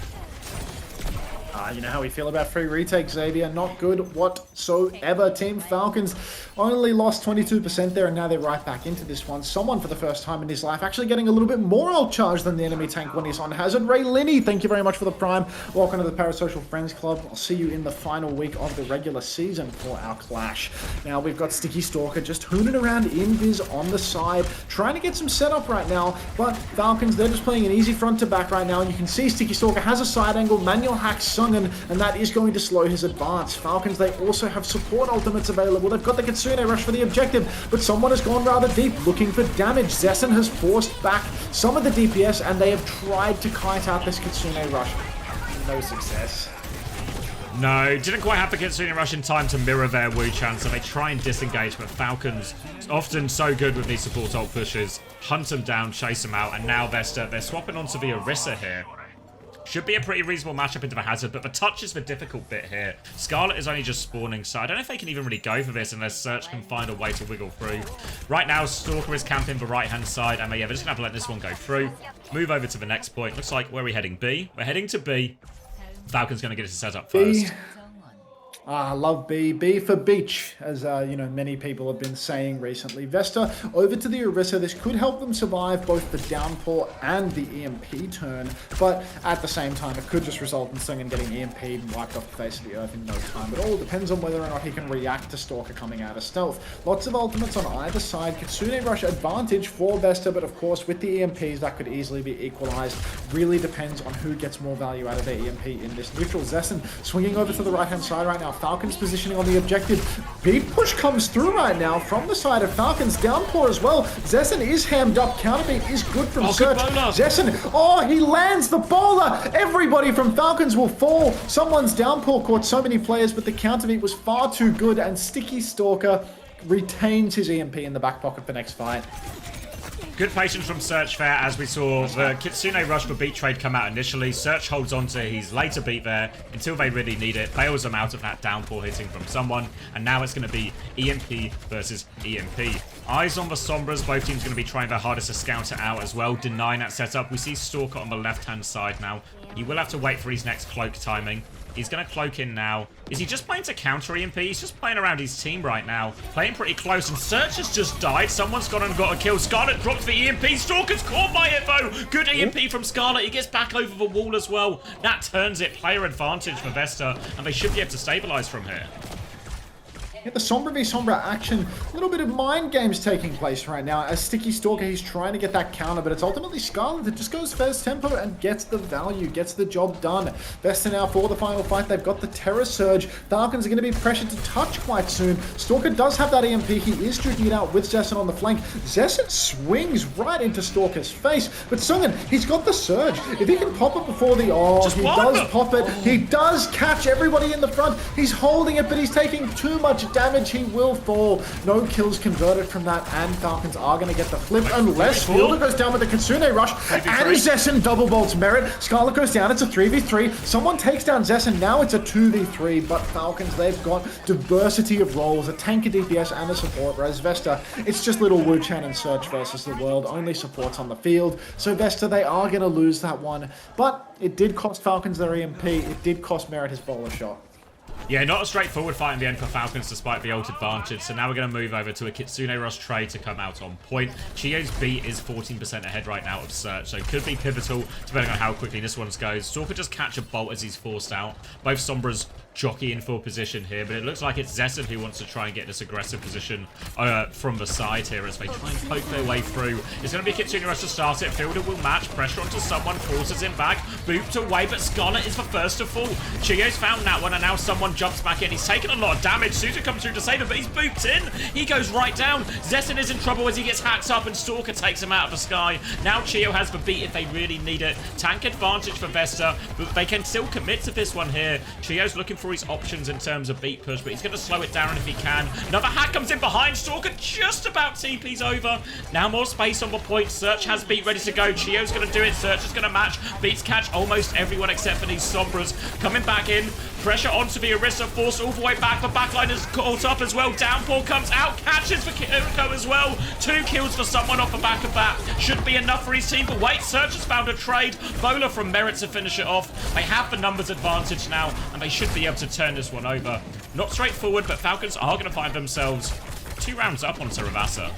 You know how we feel about free retake, Xavier. Not good whatsoever. Team Falcons only lost 22% there, and now they're right back into this one. Someone, for the first time in his life, actually getting a little bit more ult charge than the enemy tank when he's on Hazard. Ray Linney, thank you very much for the prime. Welcome to the Parasocial Friends Club. I'll see you in the final week of the regular season for our clash. Now, we've got Sticky Stalker just hooning around Invis on the side, trying to get some setup right now, but Falcons, they're just playing an easy front to back right now, and you can see Sticky Stalker has a side angle, manual hack Sungan, and that is going to slow his advance. Falcons, they also have support ultimates available. They've got the Kitsune Rush for the objective, but someone has gone rather deep looking for damage. Zessen has forced back some of the DPS, and they have tried to kite out this Kitsune Rush. No success. No, didn't quite have the Kitsune Rush in time to mirror their Wu Chan, so they try and disengage, but Falcons, often so good with these support ult pushes, hunt them down, chase them out, and now they're swapping onto the Orisa here. Should be a pretty reasonable matchup into the Hazard, but the touch is the difficult bit here. Scarlet is only just spawning, so I don't know if they can even really go for this unless Search can find a way to wiggle through. Right now, Stalker is camping the right-hand side, and they're just going to have to let this one go through. Move over to the next point. Looks like, where are we heading? B? We're heading to B. Falcon's going to get us a setup first. I love B. B for beach, as you know, many people have been saying recently. Vesta over to the Orisa. This could help them survive both the downpour and the EMP turn, but at the same time, it could just result in Sungan getting EMP'd and wiped off the face of the earth in no time. It all depends on whether or not he can react to Stalker coming out of stealth. Lots of ultimates on either side. Kitsune Rush advantage for Vesta, but of course, with the EMPs, that could easily be equalized. Really depends on who gets more value out of their EMP in this neutral. Zessen swinging over to the right-hand side right now. Falcons positioning on the objective. Big push comes through right now from the side of Falcons. Downpour as well. Zessen is hammed up. Counterbeat is good from Search. Zessen, he lands the bowler. Everybody from Falcons will fall. Someone's Downpour caught so many players, but the counterbeat was far too good, and Sticky Stalker retains his EMP in the back pocket for next fight. Good patience from Search there, as we saw the Kitsune Rush for beat trade come out initially. Search holds on to his later beat there until they really need it. Bails them out of that downpour hitting from someone. And now it's going to be EMP versus EMP. Eyes on the Sombras. Both teams going to be trying their hardest to scout it out as well, denying that setup. We see Stalker on the left-hand side now. He will have to wait for his next cloak timing. He's going to cloak in now. Is he just playing to counter EMP? He's just playing around his team right now. Playing pretty close, and Search has just died. Someone's gone and got a kill. Scarlet drops the EMP. Stalker's caught by it, though. Good EMP from Scarlet. He gets back over the wall as well. That turns it. Player advantage for Vesta, and they should be able to stabilize from here. Yeah, the Sombra v Sombra action, a little bit of mind games taking place right now. As Sticky Stalker, he's trying to get that counter, but it's ultimately Scarlet that just goes first tempo and gets the value, gets the job done. Vesta now for the final fight. They've got the Terror Surge. Falcons are going to be pressured to touch quite soon. Stalker does have that EMP. He is duking it out with Zessen on the flank. Zessen swings right into Stalker's face, but Sungan, he's got the Surge. If he can pop it before the... he does pop it. He does catch everybody in the front. He's holding it, but he's taking too much damage. He will fall. No kills converted from that, and Falcons are going to get the flip unless Fielder goes down with the Kitsune Rush, and Zessen double bolts Merit. Scarlet goes down. It's a 3v3. Someone takes down Zessen. Now it's a 2v3, but Falcons, they've got diversity of roles, a tank, a DPS, and a support, whereas Vesta, it's just little Wu Chen and Search versus the world. Only supports on the field. So Vesta, they are going to lose that one, but it did cost Falcons their EMP. It did cost Merit his bowler shot. Yeah, not a straightforward fight in the end for Falcons despite the ult advantage. So now we're going to move over to a Kitsune Rush trade to come out on point. Chio's beat is 14% ahead right now of Search, so could be pivotal depending on how quickly this one goes. Stalker just catch a bolt as he's forced out. Both Sombras jockey in full position here, but it looks like it's Zessen who wants to try and get this aggressive position from the side here as they try and poke their way through. It's going to be a Kitsune Rush to start it. Fielder will match. Pressure onto someone. Forces him back. Booped away, but Scarlet is the first to fall. Chio's found that one, and now someone jumps back in. He's taken a lot of damage. Suzu comes through to save him, but he's booped in. He goes right down. Zessen is in trouble as he gets hacked up, and Stalker takes him out of the sky. Now Chio has the beat if they really need it. Tank advantage for Vesta, but they can still commit to this one here. Chio's looking for his options in terms of beat push, but he's going to slow it down if he can. Another hack comes in behind. Stalker just about TP's over. Now more space on the point. Search has beat ready to go. Chio's going to do it. Search is going to match. Beats catch almost everyone except for these Sombras. Coming back in. Pressure onto the Orisa. Forced all the way back. The backline is caught up as well. Downpour comes out. Catches for Kiriko as well. 2 kills for someone off the back of that. Should be enough for his team, but wait. Search has found a trade. Bowler from Merit to finish it off. They have the numbers advantage now, and they should be able to turn this one over. Not straightforward, but Falcons are going to find themselves 2 rounds up on Saravasa.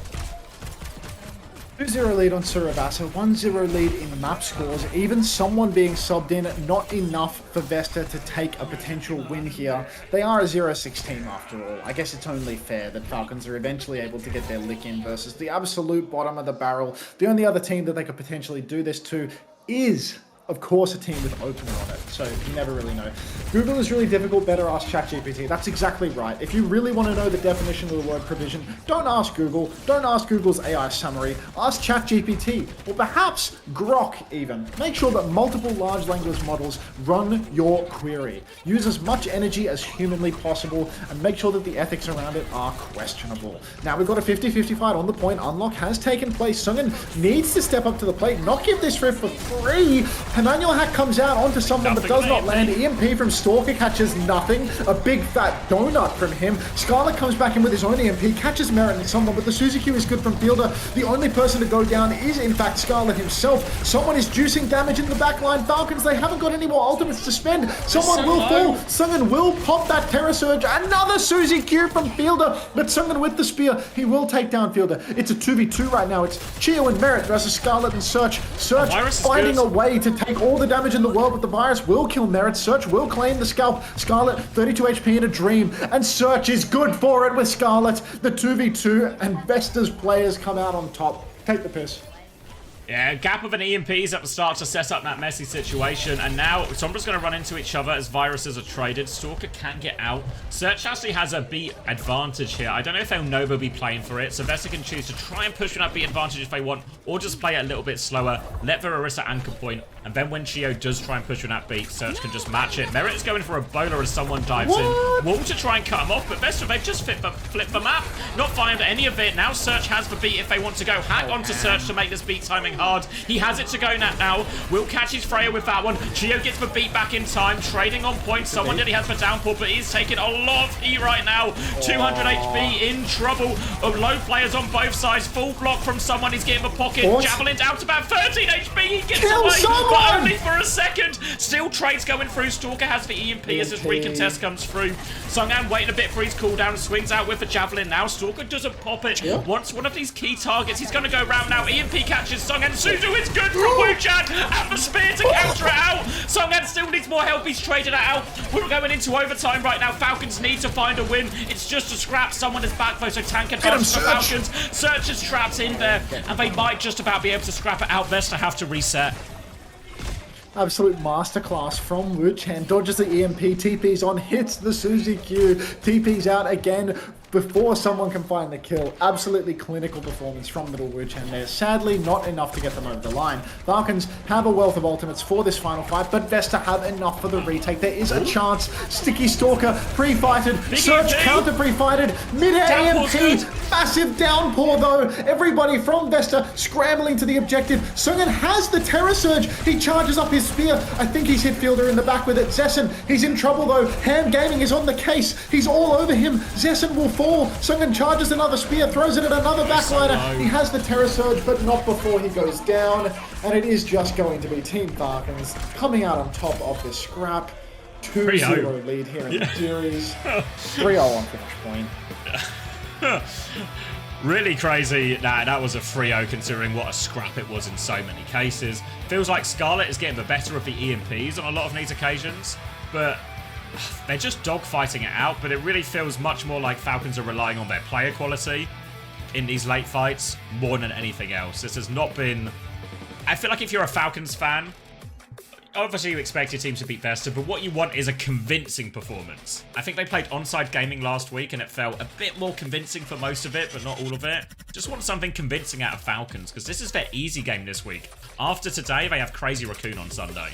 2-0 lead on Saravasa, 1-0 lead in the map scores. Even someone being subbed in, not enough for Vesta to take a potential win here. They are a 0-6 team after all. I guess it's only fair that Falcons are eventually able to get their lick in versus the absolute bottom of the barrel. The only other team that they could potentially do this to is, of course, a team with opener on it, so you never really know. Google is really difficult, better ask ChatGPT. That's exactly right. If you really want to know the definition of the word provision, don't ask Google, don't ask Google's AI summary, ask ChatGPT, or perhaps Grok even. Make sure that multiple large language models run your query. Use as much energy as humanly possible, and make sure that the ethics around it are questionable. Now we've got a 50-50 fight on the point. Unlock has taken place. Sungan needs to step up to the plate, not give this rift for free. Emmanuel hack comes out onto someone but does not land. EMP from Stalker catches nothing. A big fat donut from him. Scarlet comes back in with his own EMP, catches Merit and someone, but the Suzy Q is good from Fielder. The only person to go down is in fact Scarlet himself. Someone is juicing damage in the backline. Falcons, they haven't got any more ultimates to spend. Someone will fall. Sungan will pop that Terror Surge. Another Suzy Q from Fielder, but Sungan with the spear, he will take down Fielder. It's a 2v2 right now. It's Chio and Merit versus Scarlet and Search. Search finding a way to take all the damage in the world, but the virus will kill Merit. Search will claim the scalp. Scarlet 32 HP in a dream, and Search is good for it with Scarlet. The 2v2 and Vesta's players come out on top. Take the piss. Yeah, gap of an EMPs at the start to set up that messy situation, and now Sombra's going to run into each other as viruses are traded. Stalker can't get out. Search actually has a beat advantage here. I don't know if they'll Nova be playing for it, so VEC can choose to try and push for that beat advantage if they want, or just play it a little bit slower, let the Orisa anchor point, and then when Chio does try and push for that beat, Search can just match it. Merit is going for a bowler as someone dives in. Wall to try and cut him off, but Vesta, they've just flipped the map. Not finding any of it. Now Search has the beat if they want to go. Hack onto Search to make this beat timing hard. He has it to go now. Will catch his Freya with that one. Chio gets the beat back in time. Trading on point. Someone nearly has the downpour, but he's taking a lot of heat right now. 200 HP in trouble. Low players on both sides. Full block from someone. He's getting the pocket. Javelin down to about 13 HP. He gets away, but only for a second. Still trades going through. Stalker has the EMP as his recontest comes through. Sunghan waiting a bit for his cooldown. Swings out with the Javelin now. Stalker doesn't pop it. Wants one of these key targets. He's going to go round now. EMP catches Sunghan. Suzu is good from Wuchan. And the spear to counter it out. Sunghan still needs more help. He's traded it out. We're going into overtime right now. Falcons need to find a win. It's just a scrap. Someone is back though, so tank advantage for Falcons. Search is trapped in there, and they might just about be able to scrap it out. Vesta have to reset. Absolute masterclass from Wuchan. Dodges the EMP, TP's on, hits the Suzy Q, TP's out again before someone can find the kill. Absolutely clinical performance from Middle Wuchan there. Sadly, not enough to get them over the line. Falcons have a wealth of ultimates for this final fight, but Vesta have enough for the retake. There is a chance. Sticky Stalker pre-fighted. Search counter pre-fighted. Mid-air EMP. Massive downpour though. Everybody from Vesta scrambling to the objective. Sunghan has the Terror Surge. He charges up his spear. I think he's hit Fielder in the back with it. Zessen, he's in trouble though. Ham Gaming is on the case. He's all over him. Zessen will fall. Sunghan charges another spear, throws it at another backliner. He has the Terror Surge, but not before he goes down. And it is just going to be Team Falcons coming out on top of this scrap. 2-0 lead here in the series. 3-0 on finish point. Really crazy. Nah, that was a 3-0 considering what a scrap it was in so many cases. Feels like Scarlet is getting the better of the EMPs on a lot of these occasions, but they're just dogfighting it out. But it really feels much more like Falcons are relying on their player quality in these late fights more than anything else. This has not been... I feel like if you're a Falcons fan, obviously you expect your team to beat Vesta, but what you want is a convincing performance. I think they played Onside Gaming last week and it felt a bit more convincing for most of it, but not all of it. Just want something convincing out of Falcons, because this is their easy game this week. After today, they have Crazy Raccoon on Sunday.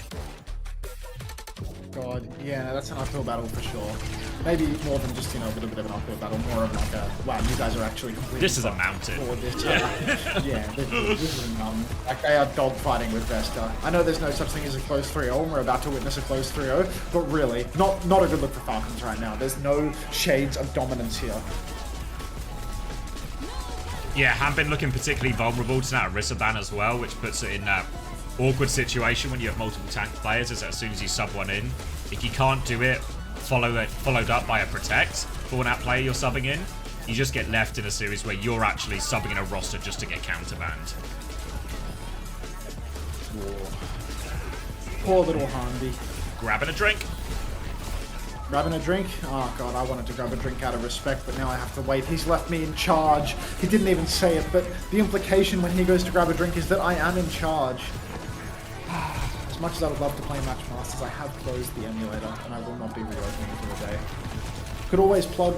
God, yeah, that's an uphill battle for sure. Maybe more than just, you know, a little bit of an uphill battle, more of like a, wow, you guys are actually completely... This is a mountain. Yeah, this is a like they are dogfighting with Vesta. I know there's no such thing as a close 3-0, and we're about to witness a close 3-0, but really, not a good look for Falcons right now. There's no shades of dominance here. Yeah, Ham been looking particularly vulnerable to that Orisa ban as well, which puts it in that awkward situation when you have multiple tank players, is that as soon as you sub one in, if you can't do it, followed up by a protect for that player you're subbing in, you just get left in a series where you're actually subbing in a roster just to get counterbanned. Poor little Handy. Grabbing a drink. Grabbing a drink? Oh god, I wanted to grab a drink out of respect, but now I have to wait. He's left me in charge. He didn't even say it, but the implication when he goes to grab a drink is that I am in charge. As much as I would love to play Match Masters, I have closed the emulator, and I will not be reopening it for the day. Could always plug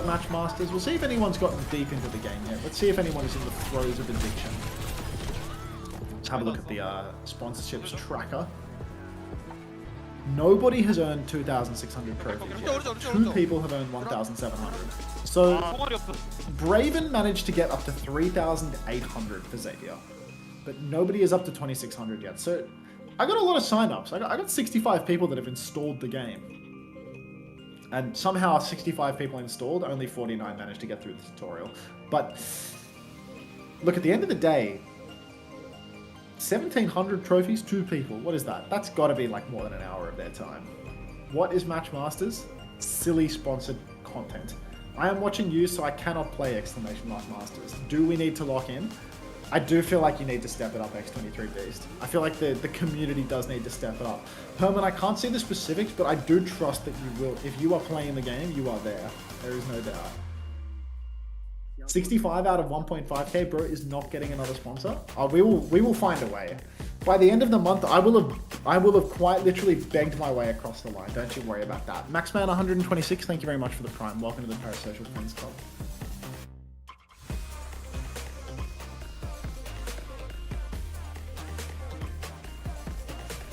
Match Masters. We'll see if anyone's gotten deep into the game yet. Let's see if anyone is in the throes of addiction. Let's have a look at the sponsorships tracker. Nobody has earned 2,600 trophies yet. 2 people have earned 1,700. So, Braven managed to get up to 3,800 for Xavier. But nobody is up to 2,600 yet. So, I got a lot of sign-ups. I got 65 people that have installed the game. And somehow 65 people installed, only 49 managed to get through the tutorial. But, look, at the end of the day, 1,700 trophies, 2 people. What is that? That's got to be like more than an hour of their time. What is Match Masters? Silly sponsored content. I am watching you, so I cannot play exclamation mark Masters. Do we need to lock in? I do feel like you need to step it up, X23 Beast. I feel like the community does need to step it up. Herman, I can't see the specifics, but I do trust that you will. If you are playing the game, you are there. There is no doubt. 65 out of 1.5k, bro, is not getting another sponsor. We will find a way. By the end of the month, I will have quite literally begged my way across the line. Don't you worry about that. Maxman 126, thank you very much for the Prime. Welcome to the Parasocial Friends Club.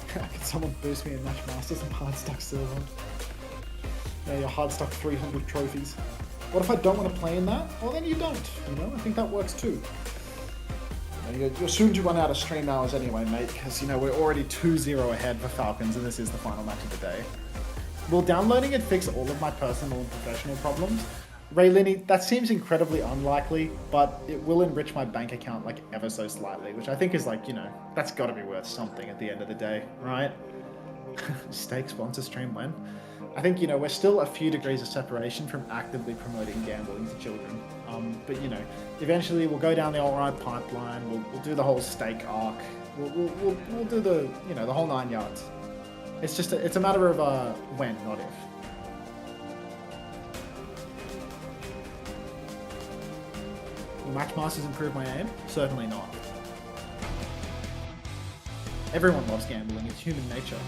Can someone boost me in Match Masters and Hardstuck Silver? Yeah, your Hardstuck 300 trophies. What if I don't want to play in that? Well, then you don't, you know? I think that works too. You're soon to run out of stream hours anyway, mate, because, you know, we're already 2-0 ahead for Falcons, and this is the final match of the day. Will downloading it fix all of my personal and professional problems? Ray Linney, that seems incredibly unlikely, but it will enrich my bank account, like, ever so slightly, which I think is, like, you know, that's got to be worth something at the end of the day, right? Steak sponsor stream when? I think, you know, we're still a few degrees of separation from actively promoting gambling to children. But, you know, eventually we'll go down the alright pipeline, we'll do the whole steak arc, we'll do the, you know, the whole 9 yards. It's just, it's a matter of when, not if. Will Matchmasters improve my aim? Certainly not. Everyone loves gambling, it's human nature.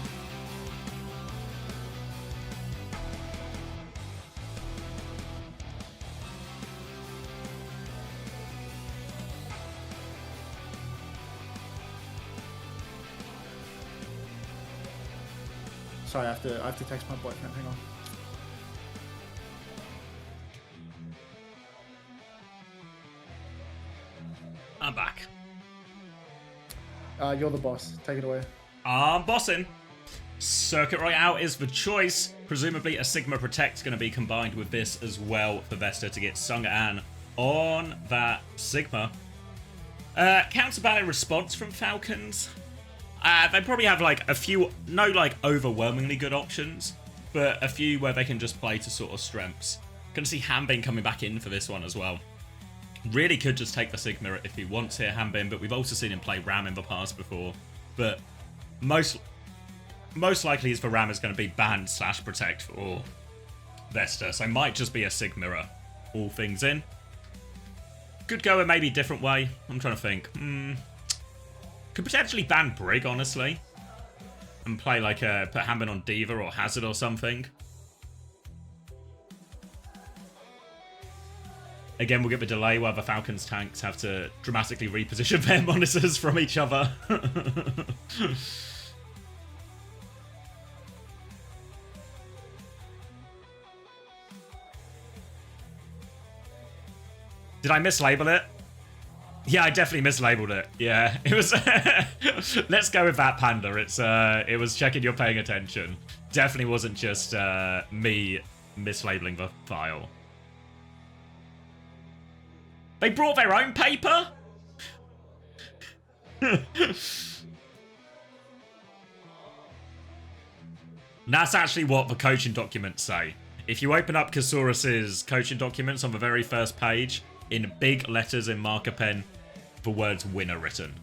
Sorry, I have to text my boyfriend. Hang on. I'm back. You're the boss. Take it away. I'm bossing. Circuit Royale is the choice. Presumably a Sigma Protect is going to be combined with this as well for Vesta to get Sung An on that Sigma. Counterbalance response from Falcons. They probably have like a few, no like overwhelmingly good options, but a few where they can just play to sort of strengths. Gonna see Hanbin coming back in for this one as well. Really could just take the Sigma if he wants here, Hanbin, but we've also seen him play Ram in the past before. But most likely is for Ram is going to be banned / protect for Vesta, so might just be a Sigma, all things in. Could go a maybe different way. I'm trying to think. Could potentially ban Brig, honestly. And play like put Hanbin on Diva or Hazard or something. Again, we'll get the delay where the Falcons tanks have to dramatically reposition their monitors from each other. Did I mislabel it? Yeah, I definitely mislabeled it. Yeah, it was... Let's go with that, Panda. It was checking you're paying attention. Definitely wasn't just me mislabeling the file. They brought their own paper? That's actually what the coaching documents say. If you open up Kasaurus's coaching documents on the very first page, in big letters in marker pen, the words win are written.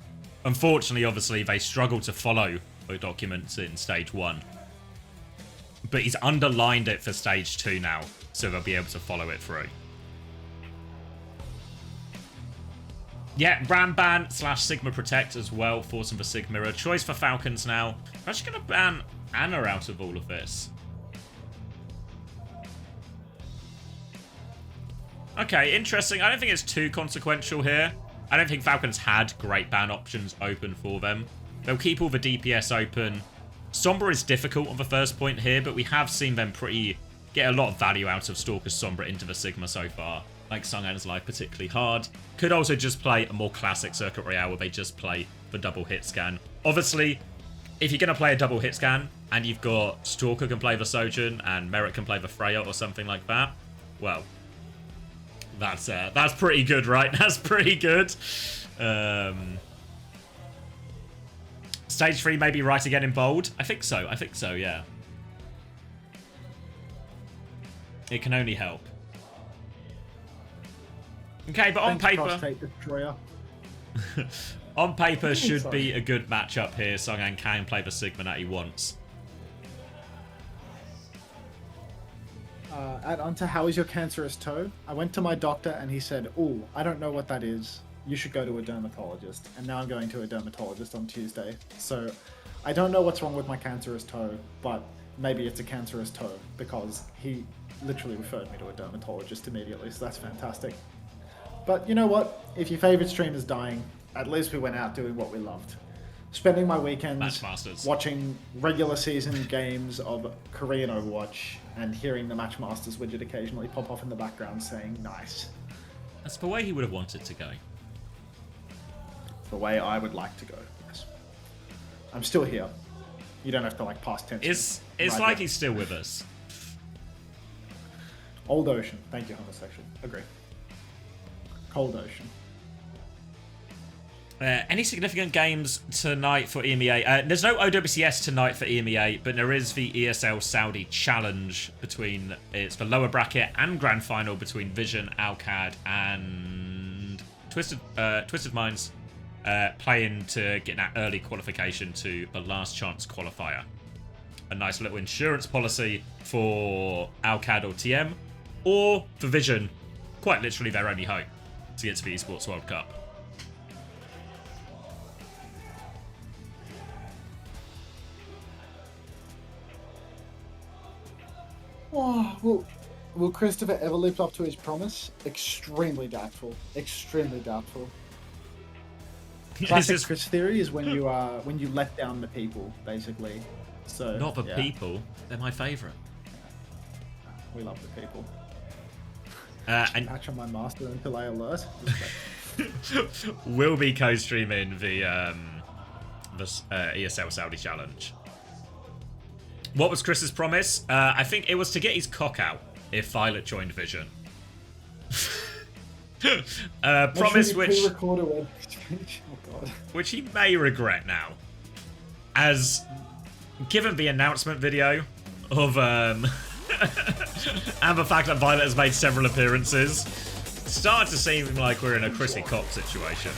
Unfortunately, obviously, they struggle to follow the documents in stage 1. But he's underlined it for stage 2 now, so they'll be able to follow it through. Yeah, Ram ban / Sigma Protect as well, forcing the Sigma. A choice for Falcons now. I'm actually going to ban Anna out of all of this. Okay, interesting. I don't think it's too consequential here. I don't think Falcons had great ban options open for them. They'll keep all the DPS open. Sombra is difficult on the first point here, but we have seen them get a lot of value out of Stalker's Sombra into the Sigma so far. Like Sung-An's life particularly hard. Could also just play a more classic Circuit Royale where they just play the double hit scan. Obviously, if you're going to play a double hit scan and you've got Stalker can play the Sojourn and Merritt can play the Freya or something like that, well, that's pretty good, right? That's pretty good. Stage 3 maybe right again in bold. I think so, yeah. It can only help. Okay, but on paper... on paper should be a good matchup here. Sung-An can play the Sigma that he wants. At Unter, how is your cancerous toe? I went to my doctor and he said, "Ooh, I don't know what that is. You should go to a dermatologist." And now I'm going to a dermatologist on Tuesday. So I don't know what's wrong with my cancerous toe, but maybe it's a cancerous toe because he literally referred me to a dermatologist immediately. So that's fantastic. But you know what? If your favorite streamer's dying, at least we went out doing what we loved. Spending my weekends watching regular season games of Korean Overwatch and hearing the Matchmasters widget occasionally pop off in the background saying, nice. That's the way he would have wanted to go. The way I would like to go, yes. I'm still here. You don't have to like past tense. It's like he's still with us. Old Ocean. Thank you, homosexual. Agree. Cold Ocean. Any significant games tonight for EMEA? There's no OWCS tonight for EMEA, but there is the ESL Saudi Challenge between... It's the lower bracket and grand final between Vision, Alcad, and Twisted Minds playing to get that early qualification to the last chance qualifier. A nice little insurance policy for Alcad or TM, or for Vision, quite literally their only hope to get to the Esports World Cup. Oh, will Christopher ever live up to his promise? Extremely doubtful. Extremely doubtful. Classic Chris theory is when you let down the people, basically. So not the people; they're my favourite. We love the people. And patch on my master until I alert. We'll be co-streaming the ESL Saudi Challenge. What was Chris's promise? I think it was to get his cock out if Violet joined Vision. Promise which he may regret now. As given the announcement video of and the fact that Violet has made several appearances, it's starting to seem like we're in a Chrissy Cop situation.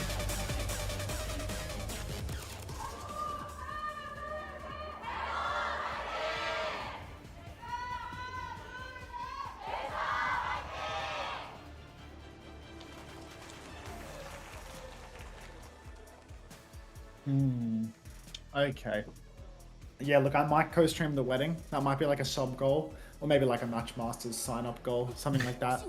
Okay. Yeah, look, I might co-stream the wedding. That might be like a sub goal, or maybe like a Matchmasters sign-up goal, something like that.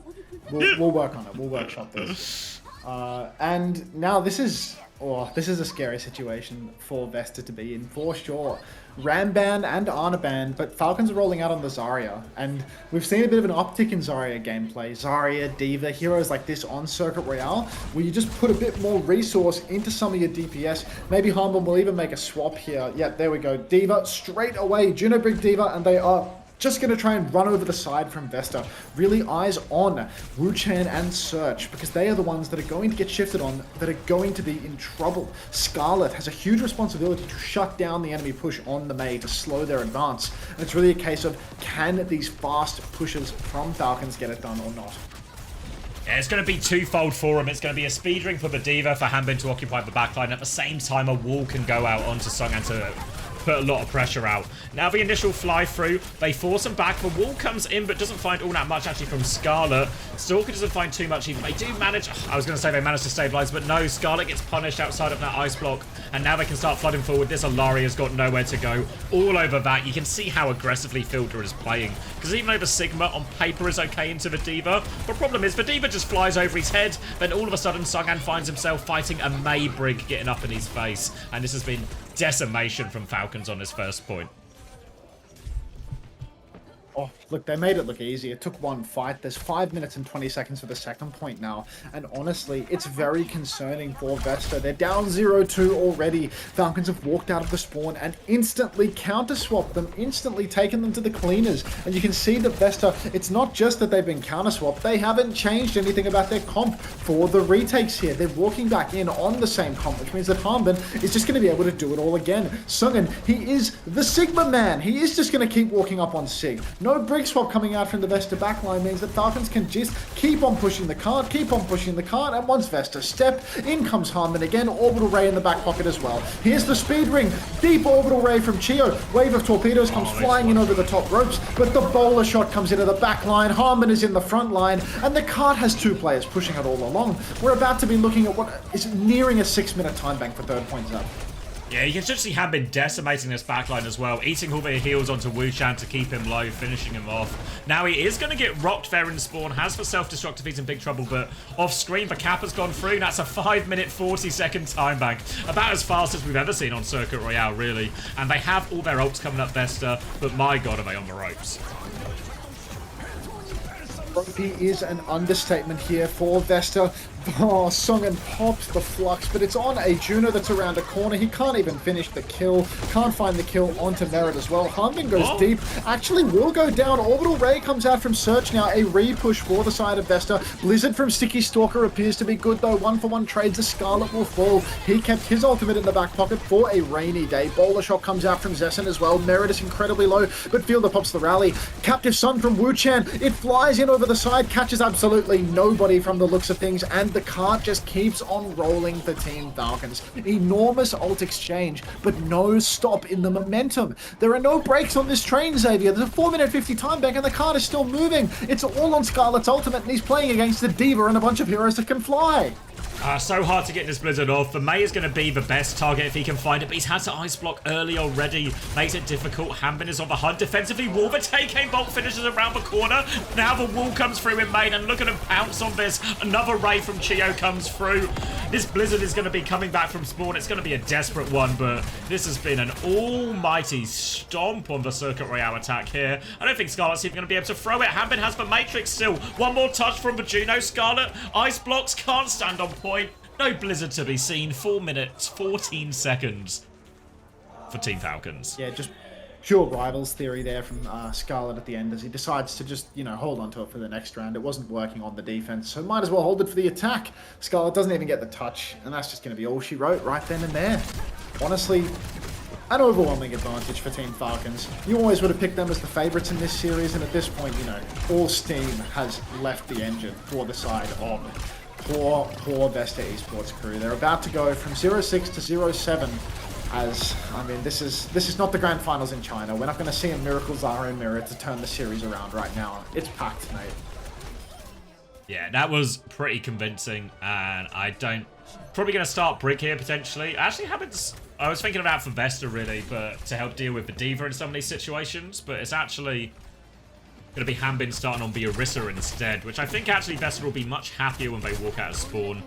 We'll work on it. We'll workshop this. And now this is a scary situation for Vesta to be in, for sure. Ramban and Arnaban, but Falcons are rolling out on the Zarya, and we've seen a bit of an uptick in Zarya gameplay. Zarya, D.Va, heroes like this on Circuit Royale, where you just put a bit more resource into some of your DPS. Maybe Harmon will even make a swap here. Yeah, there we go. D.Va straight away. Juno Brig D.Va, and they are just going to try and run over the side from Vesta. Really eyes on Wu-Chan and Search, because they are the ones that are going to get shifted on, that are going to be in trouble. Scarlet has a huge responsibility to shut down the enemy push on the Mei, to slow their advance. And it's really a case of, can these fast pushes from Falcons get it done or not? Yeah, it's going to be twofold for him. It's going to be a speed ring for the D.Va for Hanbin to occupy the backline. At the same time, a wall can go out onto Sunghan to put a lot of pressure out. Now the initial fly through, they force him back. The wall comes in but doesn't find all that much actually from Scarlet. Stalker doesn't find too much even. They do manage, I was going to say they managed to stabilize, but no, Scarlet gets punished outside of that ice block, and now they can start flooding forward. This Alaria's got nowhere to go. All over that, you can see how aggressively Filter is playing, because even though the Sigma on paper is okay into the D.Va, the problem is the D.Va just flies over his head, then all of a sudden Sunghan finds himself fighting a Mei Brig getting up in his face, and this has been decimation from Falcons on his first point. Oh, look, they made it look easy. It took one fight. There's 5 minutes and 20 seconds for the second point now. And honestly, it's very concerning for Vesta. They're down 0-2 already. Falcons have walked out of the spawn and instantly counter-swapped them, instantly taken them to the cleaners. And you can see that Vesta, it's not just that they've been counter-swapped. They haven't changed anything about their comp for the retakes here. They're walking back in on the same comp, which means that Hanbin is just going to be able to do it all again. Sunghan, he is the Sigma man. He is just going to keep walking up on Sig. No streak swap coming out from the Vesta backline means that Falcons can just keep on pushing the card, and once Vesta step, in comes Harmon again, Orbital Ray in the back pocket as well. Here's the speed ring, deep Orbital Ray from Chio, wave of torpedoes comes flying in over the top ropes, but the bowler shot comes into the back line, Harmon is in the front line, and the card has 2 players pushing it all along. We're about to be looking at what is nearing a 6-minute time bank for third points up. Yeah, you can just see Han been decimating this backline as well, eating all their heals onto WuChan to keep him low, finishing him off. Now he is going to get rocked there in spawn, has for self-destruct if he's in big trouble, but off-screen, the cap has gone through. That's a 5-minute, 40-second time bank. About as fast as we've ever seen on Circuit Royale, really. And they have all their ults coming up Vesta, but my god, are they on the ropes. Ropey is an understatement here for Vesta. Oh, Sungan pops the flux, but it's on a Juno that's around a corner. He can't even finish the kill. Can't find the kill onto Merit as well. Harmon goes deep. Actually will go down. Orbital Ray comes out from Search now. A re-push for the side of Vesta. Blizzard from Sticky Stalker appears to be good though. 1-for-1 trades. The Scarlet will fall. He kept his ultimate in the back pocket for a rainy day. Bowler shot comes out from Zessen as well. Merit is incredibly low, but Fielder pops the rally. Captive Sun from WuChan. It flies in over the side. Catches absolutely nobody from the looks of things, and the cart just keeps on rolling for Team Falcons. Enormous ult exchange, but no stop in the momentum. There are no breaks on this train, Xavier. There's a 4-minute 50 time bank, and the cart is still moving. It's all on Scarlet's ultimate, and he's playing against the Diva and a bunch of heroes that can fly. So hard to get this Blizzard off. The May is going to be the best target if he can find it, but he's had to ice block early already. Makes it difficult. Hanbin is on the hunt. Defensively, Wall, the TK Bolt finishes around the corner. Now the Wall comes through in main, and look at him pounce on this. Another Ray from Chio comes through. This Blizzard is going to be coming back from spawn. It's going to be a desperate one, but this has been an almighty stomp on the Circuit Royale attack here. I don't think Scarlet's even going to be able to throw it. Hanbin has the Matrix still. One more touch from the Juno. Scarlet, ice blocks, can't stand on point. No Blizzard to be seen. 4 minutes, 14 seconds for Team Falcons. Yeah, just pure rivals theory there from Scarlet at the end as he decides to just, hold on to it for the next round. It wasn't working on the defense, so might as well hold it for the attack. Scarlet doesn't even get the touch, and that's just going to be all she wrote right then and there. Honestly, an overwhelming advantage for Team Falcons. You always would have picked them as the favourites in this series, and at this point, all steam has left the engine for the side of poor Vesta Esports crew. They're about to go from 0-6 to 0-7 as, this is not the grand finals in China. We're not going to see a Miracle Zaro mirror to turn the series around right now. It's packed, mate. Yeah, that was pretty convincing, and probably going to start Brick here, potentially. Actually, I was thinking about for Vesta, really, but to help deal with the Diva in some of these situations, but it's actually going to be Hanbin starting on the Orisa instead, which I think actually Vesta will be much happier when they walk out of spawn.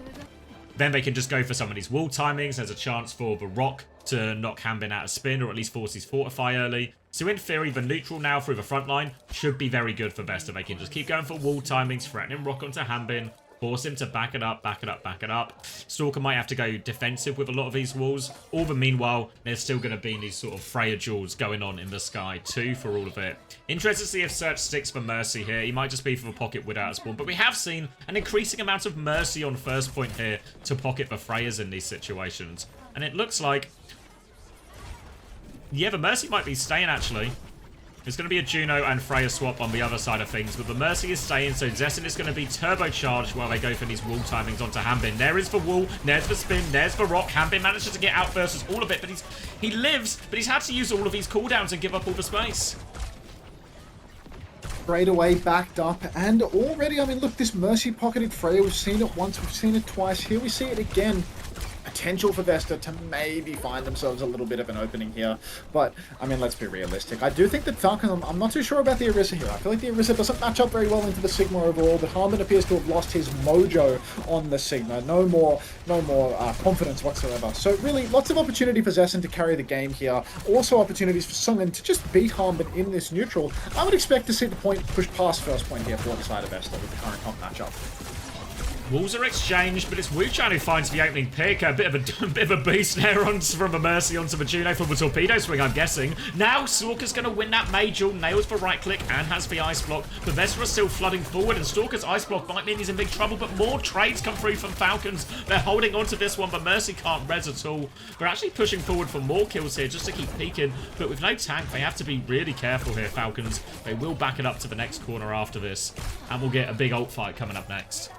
Then they can just go for some of these wall timings. There's a chance for the Rock to knock Hanbin out of spin, or at least force his Fortify early. So in theory, the neutral now through the front line should be very good for Vesta. They can just keep going for wall timings, threatening Rock onto Hanbin, force him to back it up. Stalker might have to go defensive with a lot of these walls. All the meanwhile, there's still going to be these sort of Freya duels going on in the sky too for all of it. Interested to see if Search sticks for Mercy here. He might just be for the pocket without a spawn, but we have seen an increasing amount of Mercy on first point here to pocket the Freyas in these situations. And it looks like, yeah, the Mercy might be staying actually. There's going to be a Juno and Freya swap on the other side of things, but the Mercy is staying, so Zessen is going to be turbocharged while they go for these wall timings onto Hanbin. There is the wall, there's the spin, there's the rock. Hanbin manages to get out versus all of it, but he lives, but he's had to use all of these cooldowns and give up all the space. Straight away backed up, and already, look, this Mercy pocketed Freya, we've seen it once, we've seen it twice, here we see it again. Potential for Vesta to maybe find themselves a little bit of an opening here, but let's be realistic. I do think that Falcon, I'm not too sure about the Orisa here. I feel like the Orisa doesn't match up very well into the Sigma overall, but Harmon appears to have lost his mojo on the Sigma. No more confidence whatsoever. So really, lots of opportunity for Zessen to carry the game here. Also opportunities for Sungan to just beat Harmon in this neutral. I would expect to see the point push past first point here for the side of Vesta with the current comp matchup. Walls are exchanged, but it's Wu-Chan who finds the opening pick. A bit of a boost there from a Mercy onto the Juno from the torpedo swing, I'm guessing. Now Stalker's going to win that Major, nails the right click and has the ice block. But Vesta is still flooding forward, and Stalker's ice block might mean he's in big trouble, but more trades come through from Falcons. They're holding on to this one, but Mercy can't res at all. They're actually pushing forward for more kills here just to keep peeking, but with no tank, they have to be really careful here, Falcons. They will back it up to the next corner after this, and we'll get a big ult fight coming up next.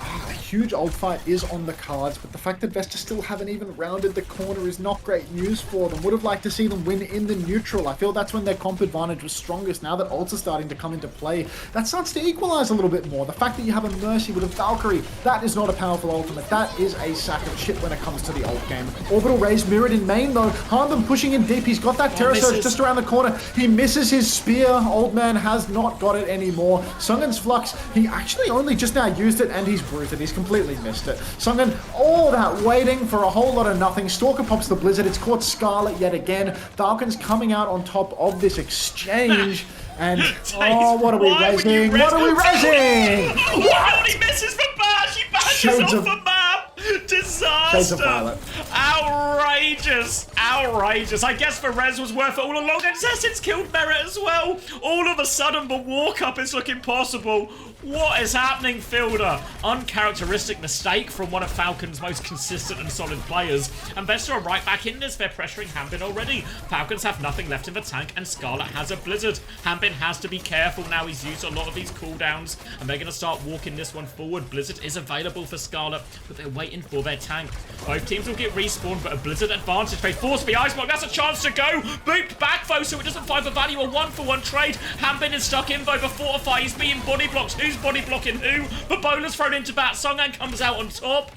A huge ult fight is on the cards, but the fact that Vesta still haven't even rounded the corner is not great news for them. Would have liked to see them win in the neutral. I feel that's when their comp advantage was strongest. Now that ults are starting to come into play, that starts to equalize a little bit more. The fact that you have a Mercy with a Valkyrie, that is not a powerful ultimate. That is a sack of shit when it comes to the ult game. Orbital Rays mirrored in main though. Harden pushing in deep. He's got that Terror Surge just around the corner. He misses his spear. Old man has not got it anymore. Sungan's Flux, he actually only just now used it and he's bruised it. He's completely missed it. Sungan, all that waiting for a whole lot of nothing. Stalker pops the Blizzard. It's caught Scarlet yet again. Falcons coming out on top of this exchange. And, oh, what are we resing? What are we resing? What? He misses the bash! He bashes off the map! Disaster! Outrageous! Outrageous! I guess the res was worth it all along, and Zessin's killed Merit as well! All of a sudden, the walk-up is looking possible. What is happening, Fielder? Uncharacteristic mistake from one of Falcons' most consistent and solid players. And Vesta are right back in this. They're pressuring Hambin already. Falcons have nothing left in the tank, and Scarlet has a Blizzard. Hambin has to be careful now. He's used a lot of these cooldowns, and they're going to start walking this one forward. Blizzard is available for Scarlet, but they're waiting for their tank. Both teams will get respawned, but a Blizzard advantage. They force the ice block. That's a chance to go. Booped back, though, so it doesn't find the value. A one-for-one trade. Hambin is stuck in, though. The fortify is being body blocked. Who's body blocking who? The bowler's thrown into bat. Songan comes out on top.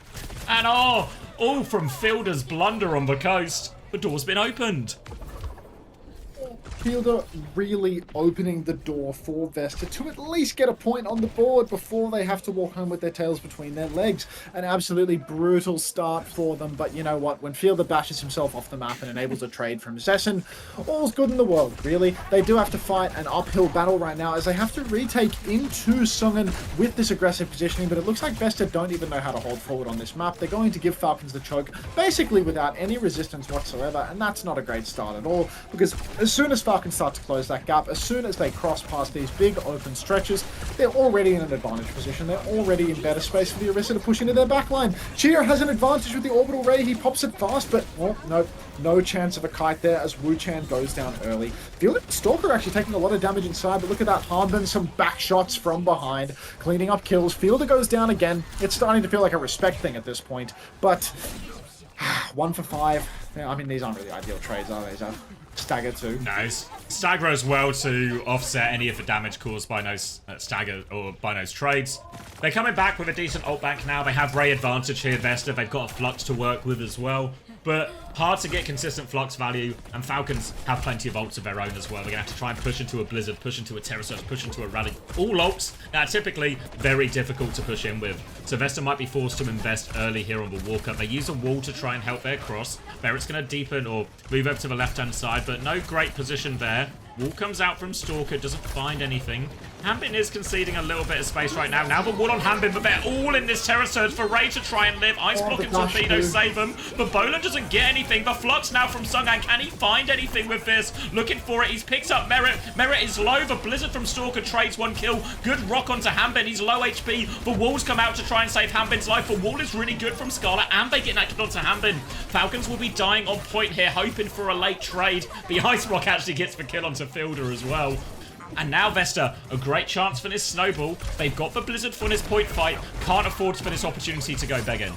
And all from Fielder's blunder on the coast. The door's been opened. Fielder really opening the door for Vesta to at least get a point on the board before they have to walk home with their tails between their legs. An absolutely brutal start for them, but you know what? When Fielder bashes himself off the map and enables a trade from Zessin, all's good in the world, really. They do have to fight an uphill battle right now as they have to retake into Sungan with this aggressive positioning, but it looks like Vesta don't even know how to hold forward on this map. They're going to give Falcons the choke basically without any resistance whatsoever, and that's not a great start at all, because as soon as Falcons start to close that gap, as soon as they cross past these big open stretches, they're already in an advantage position. They're already in better space for the Orisa to push into their backline. Chia has an advantage with the Orbital Ray. He pops it fast, but, well, no chance of a kite there as Wu-Chan goes down early. Fielder Stalker actually taking a lot of damage inside, but look at that. Harbin, some back shots from behind, cleaning up kills. Fielder goes down again. It's starting to feel like a respect thing at this point, but 1 for 5. I mean, these aren't really ideal trades, are they, Zav? Stagger too. Nice. Stagger as well to offset any of the damage caused by those stagger or by those trades. They're coming back with a decent ult bank now. They have Ray advantage here, Vesta. They've got a Flux to work with as well. But hard to get consistent Flux value, and Falcons have plenty of ults of their own as well. They're going to have to try and push into a Blizzard, push into a Terror Surge, push into a Rally. All ults that are typically very difficult to push in with. So Vesta might be forced to invest early here on the walk-up. They use a wall to try and help their cross. Barrett's going to deepen or move over to the left-hand side, but no great position there. Wall comes out from Stalker, doesn't find anything. Hambin is conceding a little bit of space right now. Now the wall on Hambin, but they're all in this Terror Surge for Ray to try and live. Ice Block and Torpedo save them. But Bolan doesn't get anything. The Flux now from Sungan. Can he find anything with this? Looking for it. He's picked up Merit. Merit is low. The Blizzard from Stalker trades 1 kill. Good rock onto Hambin. He's low HP. The Walls come out to try and save Hambin's life. The Wall is really good from Scarlet, and they get that kill onto Hambin. Falcons will be dying on point here, hoping for a late trade. The Ice Block actually gets the kill onto Fielder as well. And now Vesta, a great chance for this snowball. They've got the Blizzard for this point fight. Can't afford for this opportunity to go begging.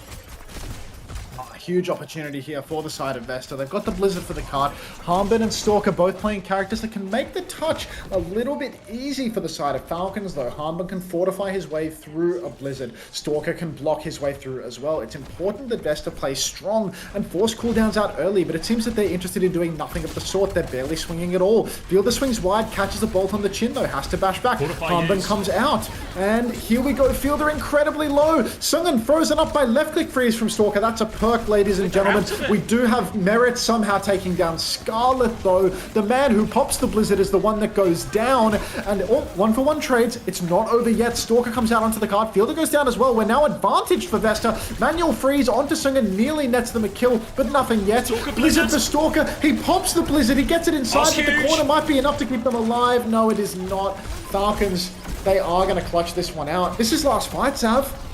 Huge opportunity here for the side of Vesta. They've got the Blizzard for the card. Harbin and Stalker both playing characters that can make the touch a little bit easy for the side of Falcons, though. Harbin can fortify his way through a Blizzard. Stalker can block his way through as well. It's important that Vesta plays strong and force cooldowns out early, but it seems that they're interested in doing nothing of the sort. They're barely swinging at all. Fielder swings wide, catches a bolt on the chin, though. Has to bash back. Harbin comes out, and here we go. Fielder incredibly low. Sungan frozen up by left-click freeze from Stalker. That's a perk ladies and gentlemen. We do have Merit somehow taking down Scarlet, though. The man who pops the Blizzard is the one that goes down. And 1-for-1 trades. It's not over yet. Stalker comes out onto the card. Fielder goes down as well. We're now advantaged for Vesta. Manual freeze onto Singer, nearly nets them a kill, but nothing yet. Blizzard for Stalker. He pops the Blizzard. He gets it inside, but the corner might be enough to keep them alive. No, it is not. Falcons, they are going to clutch this one out. This is last fight, Sav.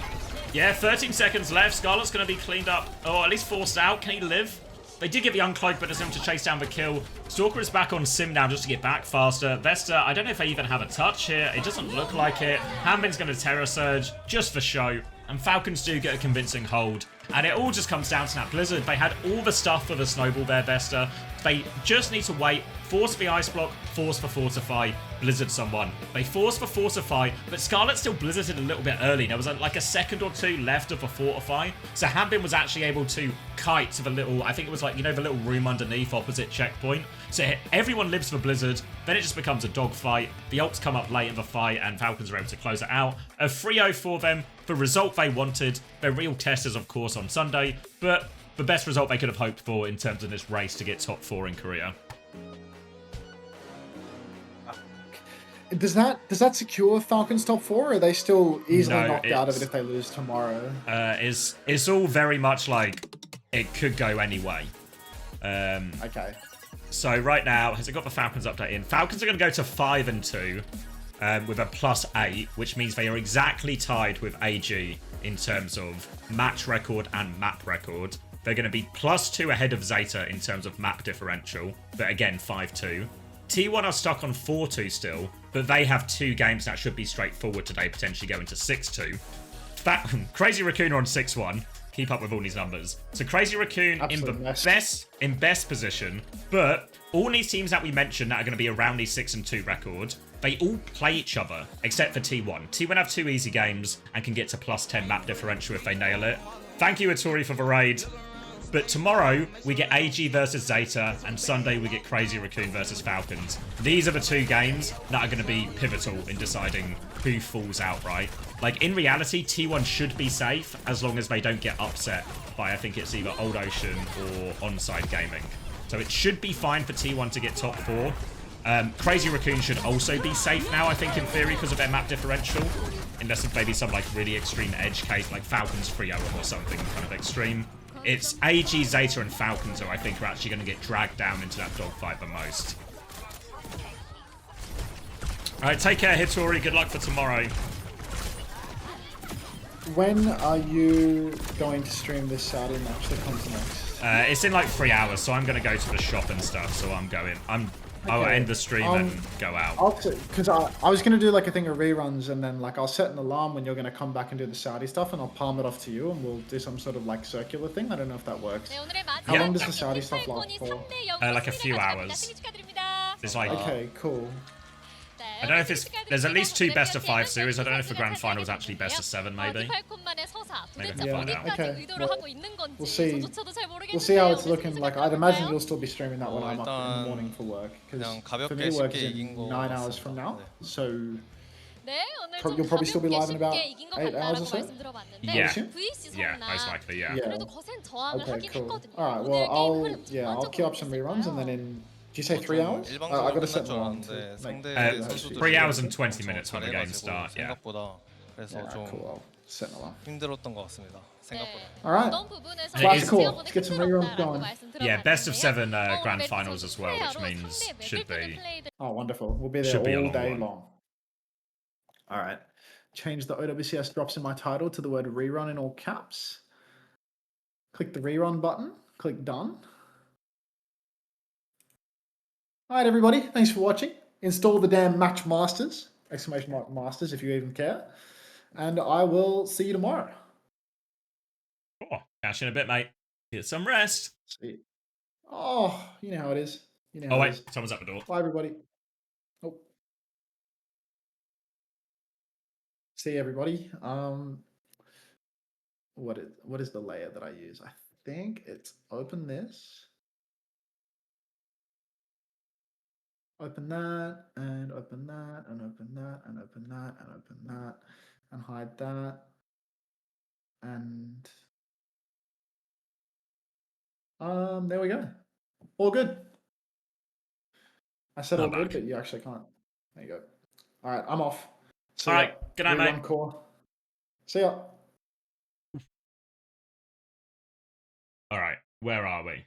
Yeah, 13 seconds left. Scarlet's going to be cleaned up, or at least forced out. Can he live? They did get the uncloak, but there's him to chase down the kill. Stalker is back on Sim now just to get back faster. Vesta, I don't know if they even have a touch here. It doesn't look like it. Hanbin's going to Terror Surge just for show. And Falcons do get a convincing hold. And it all just comes down to that Blizzard. They had all the stuff for the snowball there, Vesta. They just need to wait, force the ice block, force for Fortify, Blizzard someone. They force for Fortify, but Scarlet still Blizzarded a little bit early. There was like a second or two left of a Fortify. So Hanbin was actually able to kite to the little, I think it was like, you know, the little room underneath opposite checkpoint. So everyone lives for Blizzard. Then it just becomes a dogfight. The ults come up late in the fight and Falcons are able to close it out. A 3-0 for them. The result they wanted. Their real test is, of course, on Sunday. But the best result they could have hoped for in terms of this race to get top 4 in Korea. Does that secure Falcons top 4, or are they still easily knocked out of it if they lose tomorrow? It's all very much like it could go anyway. Okay. So right now, has it got the Falcons update in? Falcons are going to go to 5-2 with a +8, which means they are exactly tied with AG in terms of match record and map record. They're going to be +2 ahead of Zeta in terms of map differential, but again 5-2. T1 are stuck on 4-2 still, but they have 2 games that should be straightforward today, potentially going to 6-2. Crazy Raccoon are on 6-1. Keep up with all these numbers. So Crazy Raccoon in the best position, but all these teams that we mentioned that are going to be around the 6-2 record, they all play each other, except for T1. T1 have 2 easy games and can get to +10 map differential if they nail it. Thank you, Atori, for the raid. But tomorrow, we get AG versus Zeta, and Sunday we get Crazy Raccoon versus Falcons. These are the 2 games that are going to be pivotal in deciding who falls out, right? Like, in reality, T1 should be safe as long as they don't get upset by, I think it's either Old Ocean or Onside Gaming. So it should be fine for T1 to get top 4. Crazy Raccoon should also be safe now, I think, in theory, because of their map differential. Unless it's maybe some, like, really extreme edge case, like Falcons 3-0 or something kind of extreme. It's AG, Zeta, and Falcons who I think are actually going to get dragged down into that dogfight the most. Alright, take care, Hitori. Good luck for tomorrow. When are you going to stream this Saudi match that comes next? It's in like 3 hours, so I'm going to go to the shop and stuff, so I'll end the stream and go out. Because I was going to do like a thing of reruns, and then like I'll set an alarm when you're going to come back and do the Saudi stuff, and I'll palm it off to you, and we'll do some sort of like circular thing. I don't know if that works. How long does the Saudi stuff last for? Like a few hours. It's like... Okay, cool. I don't know if there's at least 2 best-of-5 series. I don't know if the grand final is actually best-of-7, maybe. Maybe I can find out. Okay. Well, we'll see. We'll see how it's looking. Like, I'd imagine you'll still be streaming that when I'm up in the morning for work. Because for me, work is in 9 hours from now. So you'll probably still be live in about 8 hours or so? Yeah. Yeah, most likely, yeah. Okay, cool. Alright, well, I'll queue up some reruns, and then in... Did you say 3 hours? I gotta set one. 3 hours and 20 minutes when the games start, yeah. Cool, I'll set an alarm. 힘들었던 것 같습니다. 생각보다. Alright. That's cool. Let's get some reruns going. Yeah, best-of-7 grand finals as well, which means should be... Oh, wonderful. We'll be there all day long. Alright. Change the OWCS drops in my title to the word rerun in all caps. Click the rerun button. Click done. Alright, everybody. Thanks for watching. Install the damn match masters. Exclamation mark masters if you even care. And I will see you tomorrow. Oh, catch you in a bit, mate. Get some rest. Sweet. Oh, you know how it is. Oh, wait. Someone's at the door. Bye, everybody. Oh. See everybody. What is the layer that I use? I think it's open this. Open that, and open that, and open that, and open that, and open that, and hide that, and There we go. All good. I said all I'm good, back. but you actually can't. There you go. All right, I'm off. See All ya. right, good night, mate. One core. See ya. All right, where are we?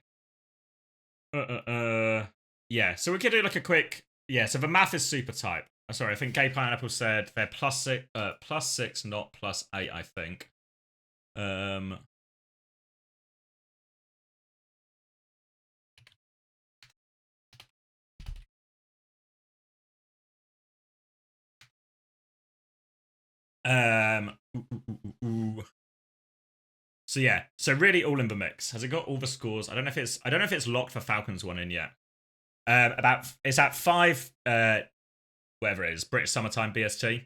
Yeah, so we could do like a quick. Yeah, so the math is super tight. Sorry, I think Gay Pineapple said they're +6, not +8. I think. So yeah, so really all in the mix. Has it got all the scores? I don't know if it's locked for Falcons one in yet. It's at 5 whatever it is, British summertime BST.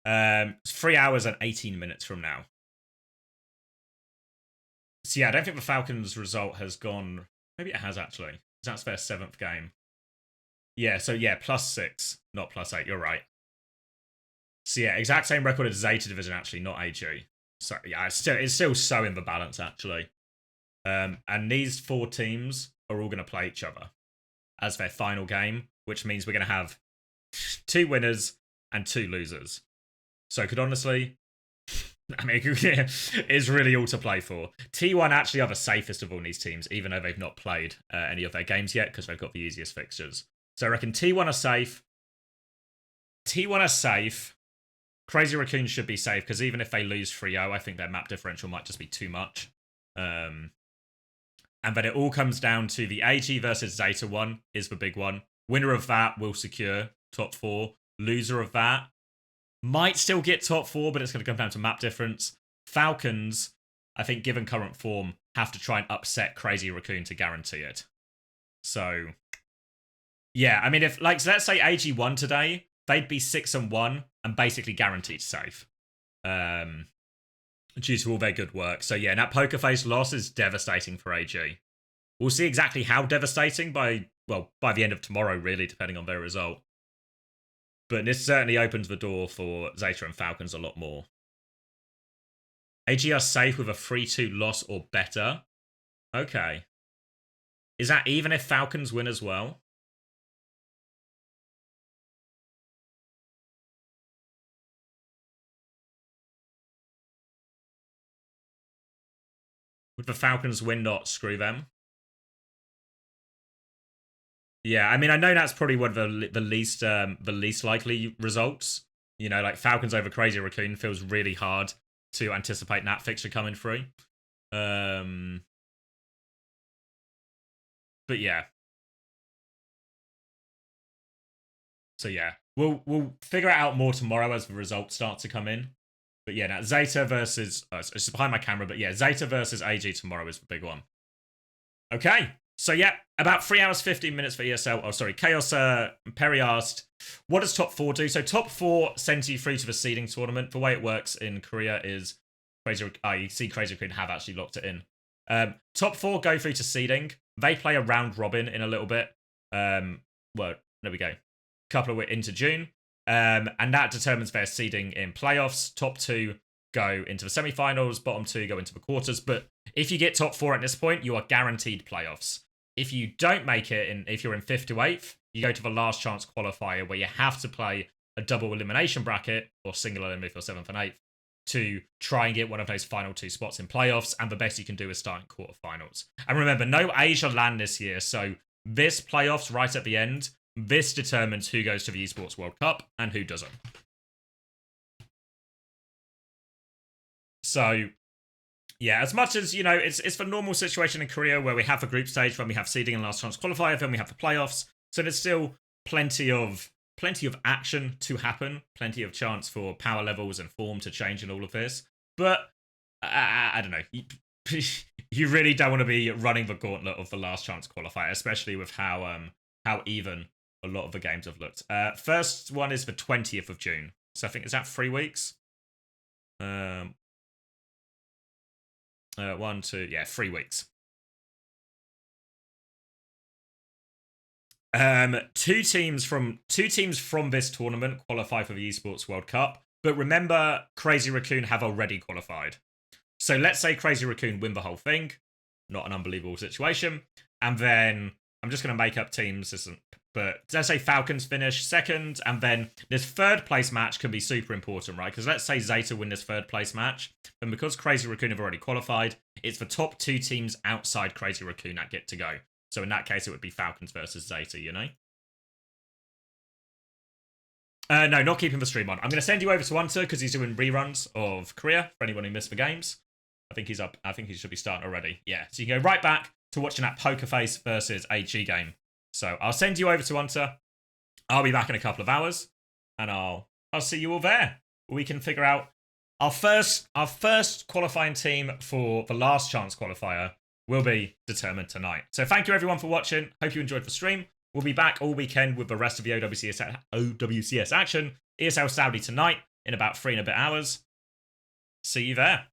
It's 3 hours and 18 minutes from now. So yeah, I don't think the Falcons result has gone. Maybe it has actually. That's their 7th game. Yeah, so yeah, +6, not +8. You're right. So yeah, exact same record as Zeta Division actually, not AG. So yeah, it's still so in the balance actually. And these 4 teams are all going to play each other as their final game, which means we're going to have 2 winners and 2 losers. So could honestly, I mean, it's really all to play for. T1 actually are the safest of all these teams, even though they've not played any of their games yet because they've got the easiest fixtures. So I reckon T1 are safe. T1 are safe. Crazy Raccoons should be safe because even if they lose 3-0, I think their map differential might just be too much. And then it all comes down to the AG versus Zeta one is the big one. Winner of that will secure top 4. Loser of that might still get top 4, but it's going to come down to map difference. Falcons, I think, given current form, have to try and upset Crazy Raccoon to guarantee it. So, yeah, I mean, if, like, so let's say AG won today, they'd be 6-1 and basically guaranteed safe. Due to all their good work. So, yeah, and that poker face loss is devastating for AG. We'll see exactly how devastating by the end of tomorrow, really, depending on their result. But this certainly opens the door for Zeta and Falcons a lot more. AG are safe with a 3-2 loss or better. Okay. Is that even if Falcons win as well? Would the Falcons win not screw them? Yeah, I mean, I know that's probably one of the least likely results. You know, like Falcons over Crazy Raccoon feels really hard to anticipate that fixture coming through. But yeah. So yeah, we'll figure it out more tomorrow as the results start to come in. But yeah, now Zeta versus it's behind my camera, but yeah, Zeta versus AG tomorrow is the big one. Okay. So yeah, about 3 hours 15 minutes for ESL. Oh, sorry, Chaos Perry asked, what does top 4 do? So top 4 sends you through to the seeding tournament. The way it works in Korea is Crazy. You see, Crazy Queen have actually locked it in. Top 4 go through to seeding. They play a round robin in a little bit. Well, there we go. Couple of into June. And that determines their seeding in playoffs. Top 2 go into the semi-finals. Bottom 2 go into the quarters. But if you get top 4 at this point, you are guaranteed playoffs. If you don't make it, if you're in 5th to 8th, you go to the last chance qualifier where you have to play a double elimination bracket or single elimination for 7th and 8th to try and get one of those final 2 spots in playoffs. And the best you can do is start in quarterfinals. And remember, no Asia LAN this year. So this playoffs right at the end, this determines who goes to the Esports World Cup and who doesn't. So yeah, as much as, you know, it's the normal situation in Korea where we have the group stage, then we have seeding and last chance qualifier, then we have the playoffs. So there's still plenty of action to happen, plenty of chance for power levels and form to change in all of this. But I don't know. You really don't want to be running the gauntlet of the last chance qualifier, especially with how even a lot of the games have looked. First one is the 20th of June. So I think, is that 3 weeks? 1, 2, 3 weeks. Two teams from this tournament qualify for the Esports World Cup, but remember, Crazy Raccoon have already qualified. So let's say Crazy Raccoon win the whole thing. not an unbelievable situation. And then I'm just going to make up teams, but let's say Falcons finish second, and then this third place match can be super important, right? Because let's say Zeta win this third place match, and because Crazy Raccoon have already qualified, it's the top 2 teams outside Crazy Raccoon that get to go. So in that case, it would be Falcons versus Zeta, you know? No, not keeping the stream on. I'm going to send you over to Unter because he's doing reruns of Korea for anyone who missed the games. I think he's up. I think he should be starting already. Yeah, so you can go right back to watching that Poker Face versus AG game. So I'll send you over to Unter. I'll be back in a couple of hours, and I'll see you all there. We can figure out our first qualifying team for the last chance qualifier will be determined tonight. So thank you everyone for watching. Hope you enjoyed the stream. We'll be back all weekend with the rest of the OWCS action. ESL Saudi tonight in about 3 and a bit hours. See you there.